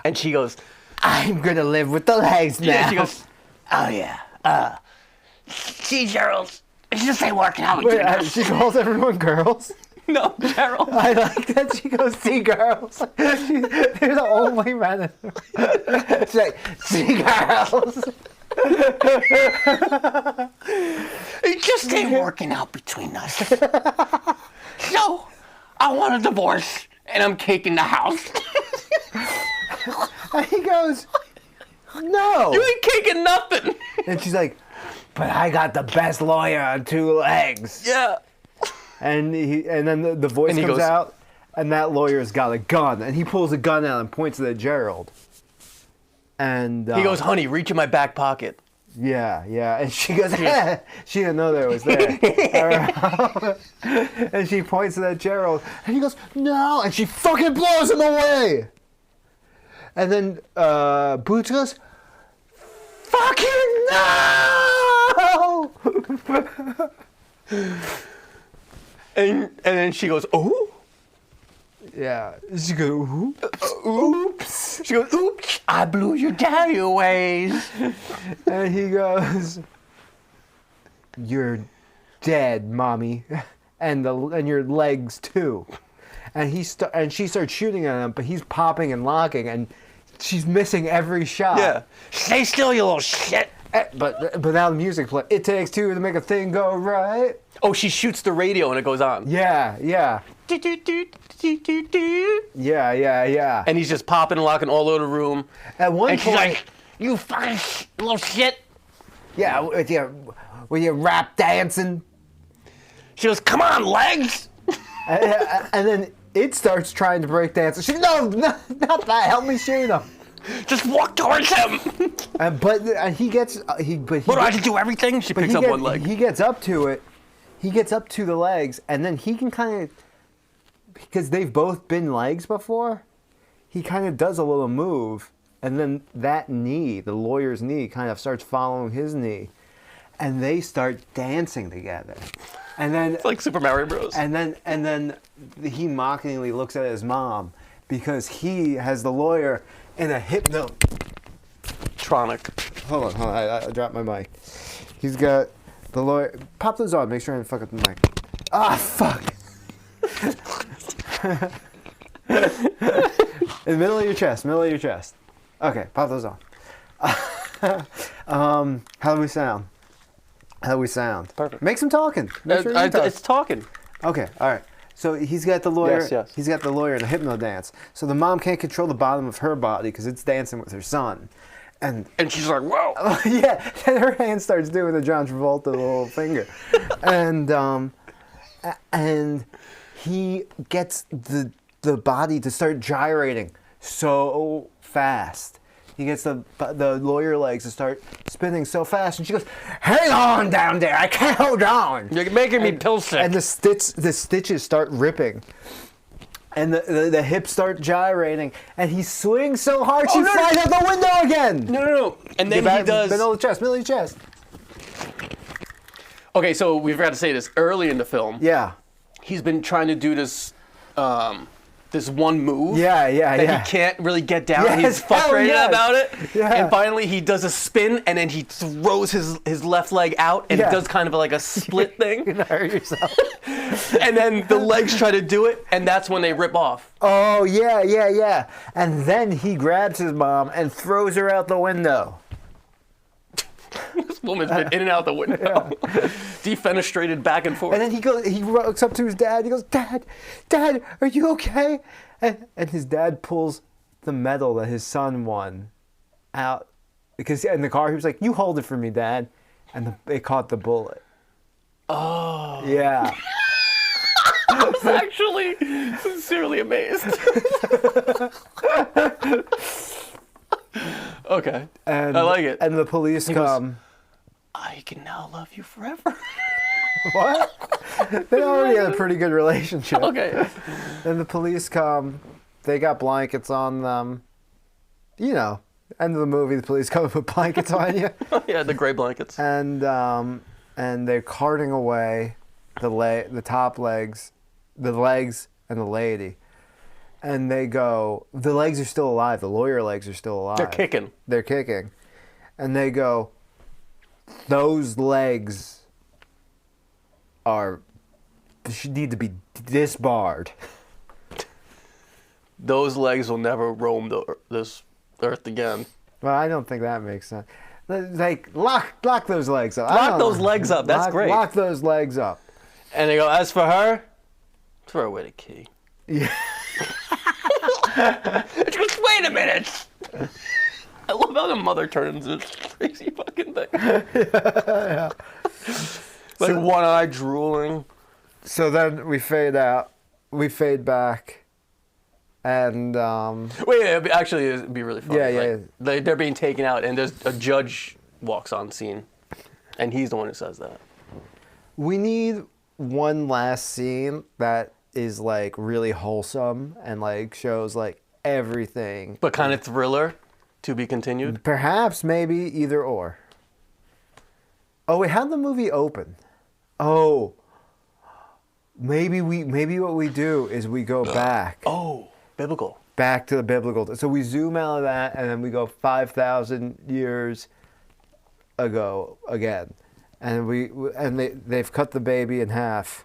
Speaker 2: And she goes,
Speaker 1: I'm gonna live with the legs now.
Speaker 2: "Yeah." She goes, "Oh yeah. See, Gerald, it's just ain't working out
Speaker 1: Wait, she calls everyone girls.
Speaker 2: No, Gerald.
Speaker 1: I like that she goes, see girls. They're the only men. She's like, see girls.
Speaker 2: It just ain't working out between us. So, I want a divorce, and I'm caking the house.
Speaker 1: And he goes, no.
Speaker 2: You ain't caking nothing.
Speaker 1: And she's like, but I got the best lawyer on two legs.
Speaker 2: Yeah.
Speaker 1: And then the voice
Speaker 2: And he
Speaker 1: comes
Speaker 2: goes-
Speaker 1: out, and that lawyer's got a gun, and he pulls a gun out and points it at Gerald. And
Speaker 2: He goes, honey, reach in my back pocket.
Speaker 1: yeah, and she goes, she didn't know that it was there. And she points it at Gerald, and he goes, no, and she fucking blows him away. And then Boots goes, fucking no!
Speaker 2: And then she goes, oh?
Speaker 1: Yeah, she goes, oops.
Speaker 2: She goes, oops, I blew your daddy away.
Speaker 1: And he goes, you're dead, mommy, and your legs too. And she starts shooting at him, but he's popping and locking, and she's missing every shot.
Speaker 2: Yeah. Stay still, you little shit.
Speaker 1: But now the music plays. It takes two to make a thing go right.
Speaker 2: Oh, she shoots the radio and it goes on.
Speaker 1: Yeah.
Speaker 2: And he's just popping and locking all over the room.
Speaker 1: At one
Speaker 2: And she's
Speaker 1: point,
Speaker 2: like, you fucking little shit.
Speaker 1: yeah, with your rap dancing,
Speaker 2: She goes, come on, legs.
Speaker 1: and then it starts trying to break dance. She no, not that. Help me shoot him.
Speaker 2: Just walk towards him.
Speaker 1: But he gets
Speaker 2: What do I have to do everything? She picks up one leg.
Speaker 1: He gets up to it. He gets up to the legs, and then he can kind of, because they've both been legs before, he kind of does a little move, and then that knee, the lawyer's knee, kind of starts following his knee, and they start dancing together. And then
Speaker 2: It's like Super Mario Bros.
Speaker 1: and then he mockingly looks at his mom because he has the lawyer in a hypno.
Speaker 2: Tronic.
Speaker 1: Hold on, I dropped my mic. He's got the lawyer. Pop those on. Make sure I didn't fuck up the mic. Ah, fuck. In the middle of your chest. Okay, pop those on. How do we sound?
Speaker 2: Perfect.
Speaker 1: Make some talking. Make sure you talk.
Speaker 2: It's talking.
Speaker 1: Okay, all right. So he's got the lawyer.
Speaker 2: Yes.
Speaker 1: He's got the lawyer in a hypno dance. So the mom can't control the bottom of her body because it's dancing with her son, and
Speaker 2: And she's like, whoa.
Speaker 1: yeah, and her hand starts doing the John Travolta little finger, and he gets the body to start gyrating so fast. He gets the lawyer legs to start spinning so fast, and she goes, "Hang on down there, I can't hold on."
Speaker 2: You're making me pill sick.
Speaker 1: And the stitches start ripping, and the hips start gyrating, and he swings so hard she
Speaker 2: no,
Speaker 1: flies out the window again.
Speaker 2: No. And then he does.
Speaker 1: middle of the chest.
Speaker 2: Okay, so we forgot to say this early in the film.
Speaker 1: Yeah.
Speaker 2: He's been trying to do this, this one move.
Speaker 1: Yeah.
Speaker 2: That he can't really get down.
Speaker 1: Yes,
Speaker 2: He's frustrated
Speaker 1: hell yes.
Speaker 2: about it.
Speaker 1: Yeah.
Speaker 2: And finally he does a spin and then he throws his left leg out and
Speaker 1: Yeah.
Speaker 2: it does kind of like a split
Speaker 1: You're
Speaker 2: thing.
Speaker 1: gonna hurt yourself.
Speaker 2: And then the legs try to do it and that's when they rip off.
Speaker 1: Oh yeah. And then he grabs his mom and throws her out the window.
Speaker 2: This woman's been in and out the window. Defenestrated back and forth.
Speaker 1: And then he walks up to his dad. He goes, Dad, are you okay? And his dad pulls the medal that his son won out because in the car he was like, "You hold it for me, Dad," and it caught the bullet.
Speaker 2: Oh.
Speaker 1: Yeah.
Speaker 2: I was actually sincerely amazed. Okay.
Speaker 1: And
Speaker 2: I like it.
Speaker 1: And the police
Speaker 2: goes,
Speaker 1: come.
Speaker 2: I can now love you forever.
Speaker 1: What? They already had a pretty good relationship.
Speaker 2: Okay.
Speaker 1: And the police come. They got blankets on them. You know, end of the movie, the police come and put blankets on you.
Speaker 2: Yeah, the gray blankets.
Speaker 1: And they're carting away the top legs, the legs and the lady. And they go, the legs are still alive. The lawyer legs are still alive.
Speaker 2: They're kicking.
Speaker 1: And they go, those legs need to be disbarred.
Speaker 2: Those legs will never roam this earth again.
Speaker 1: Well, I don't think that makes sense. Like, lock those legs up.
Speaker 2: Lock those legs up. That's great.
Speaker 1: Lock those legs up.
Speaker 2: And they go, as for her, throw away the key.
Speaker 1: Yeah.
Speaker 2: She goes, wait a minute. I love how the mother turns into this crazy fucking thing. Like one eye drooling.
Speaker 1: So then we fade out. We fade back. And
Speaker 2: Wait, actually, it'd be really funny.
Speaker 1: Yeah,
Speaker 2: They're being taken out, and there's a judge walks on scene, and he's the one who says that.
Speaker 1: we need one last scene that is like really wholesome and like shows like everything.
Speaker 2: But kind of thriller, to be continued.
Speaker 1: Perhaps, maybe, either or. Oh, wait, how'd the movie open? Oh, maybe what we do is we go back.
Speaker 2: Oh, biblical.
Speaker 1: Back to the biblical. So we zoom out of that, and then we go 5,000 years ago again, and they've cut the baby in half,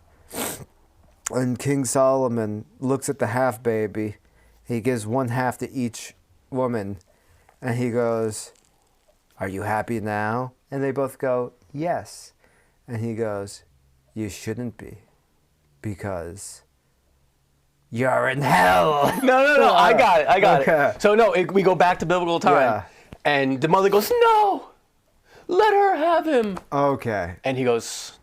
Speaker 1: and King Solomon looks at the half baby. He gives one half to each woman, and he goes, "Are you happy now?" And they both go, "Yes," and he goes, "You shouldn't be, because you're in hell."
Speaker 2: No, I got
Speaker 1: Okay.
Speaker 2: it. So no, we go back to biblical time,
Speaker 1: Yeah.
Speaker 2: and the mother goes, "No, let her have him."
Speaker 1: Okay.
Speaker 2: And he goes,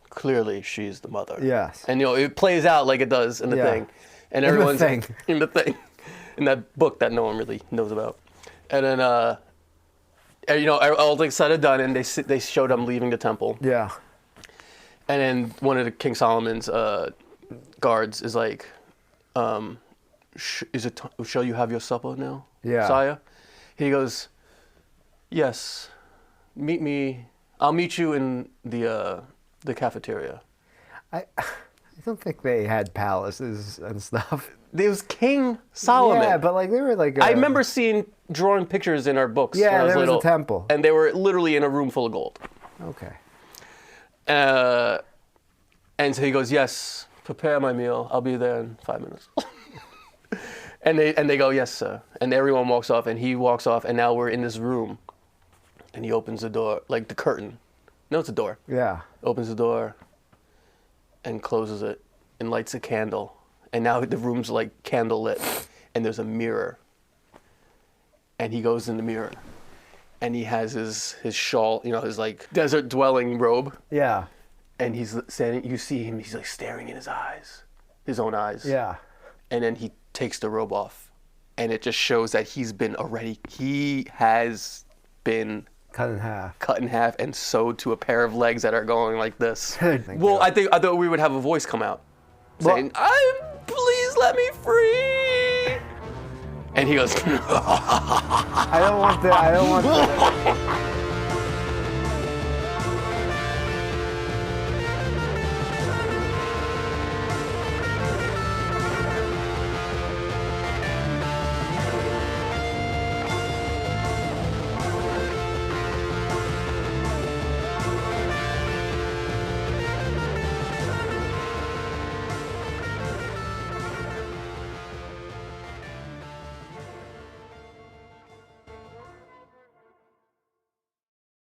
Speaker 2: "Clearly, she's the mother."
Speaker 1: Yes.
Speaker 2: And it plays out like it does in the
Speaker 1: Yeah.
Speaker 2: thing, and
Speaker 1: In the
Speaker 2: everyone's
Speaker 1: thing.
Speaker 2: in the thing, in that book that no one really knows about. And then, all things said and done, and they showed him leaving the temple.
Speaker 1: Yeah.
Speaker 2: And then one of the King Solomon's guards is like, shall you have your supper now,
Speaker 1: Yeah.
Speaker 2: sire? He goes, "Yes, meet me. I'll meet you in the cafeteria."
Speaker 1: I don't think they had palaces and stuff.
Speaker 2: There was King Solomon.
Speaker 1: Yeah, but like they were like.
Speaker 2: I remember drawing pictures in our books
Speaker 1: Yeah,
Speaker 2: when I was
Speaker 1: there was a
Speaker 2: little,
Speaker 1: temple.
Speaker 2: and they were literally in a room full of gold.
Speaker 1: Okay.
Speaker 2: And so he goes, "Yes, prepare my meal. I'll be there in 5 minutes." and they go, "Yes, sir." And everyone walks off, and he walks off, and now we're in this room. And he opens the door, like the curtain. No, it's a door.
Speaker 1: Yeah.
Speaker 2: Opens the door and closes it and lights a candle. And now the room's like candle lit, and there's a mirror. And he goes in the mirror, and he has his shawl, his like desert dwelling robe.
Speaker 1: Yeah.
Speaker 2: And he's standing, you see him, he's like staring in his eyes, his own eyes.
Speaker 1: Yeah.
Speaker 2: And then he takes the robe off, and it just shows that he has been
Speaker 1: Cut in half.
Speaker 2: cut in half and sewed to a pair of legs that are going like this.
Speaker 1: Thank
Speaker 2: Well,
Speaker 1: you.
Speaker 2: I thought we would have a voice come out
Speaker 1: Well-
Speaker 2: saying, "Please let me free." And he goes,
Speaker 1: I don't want the.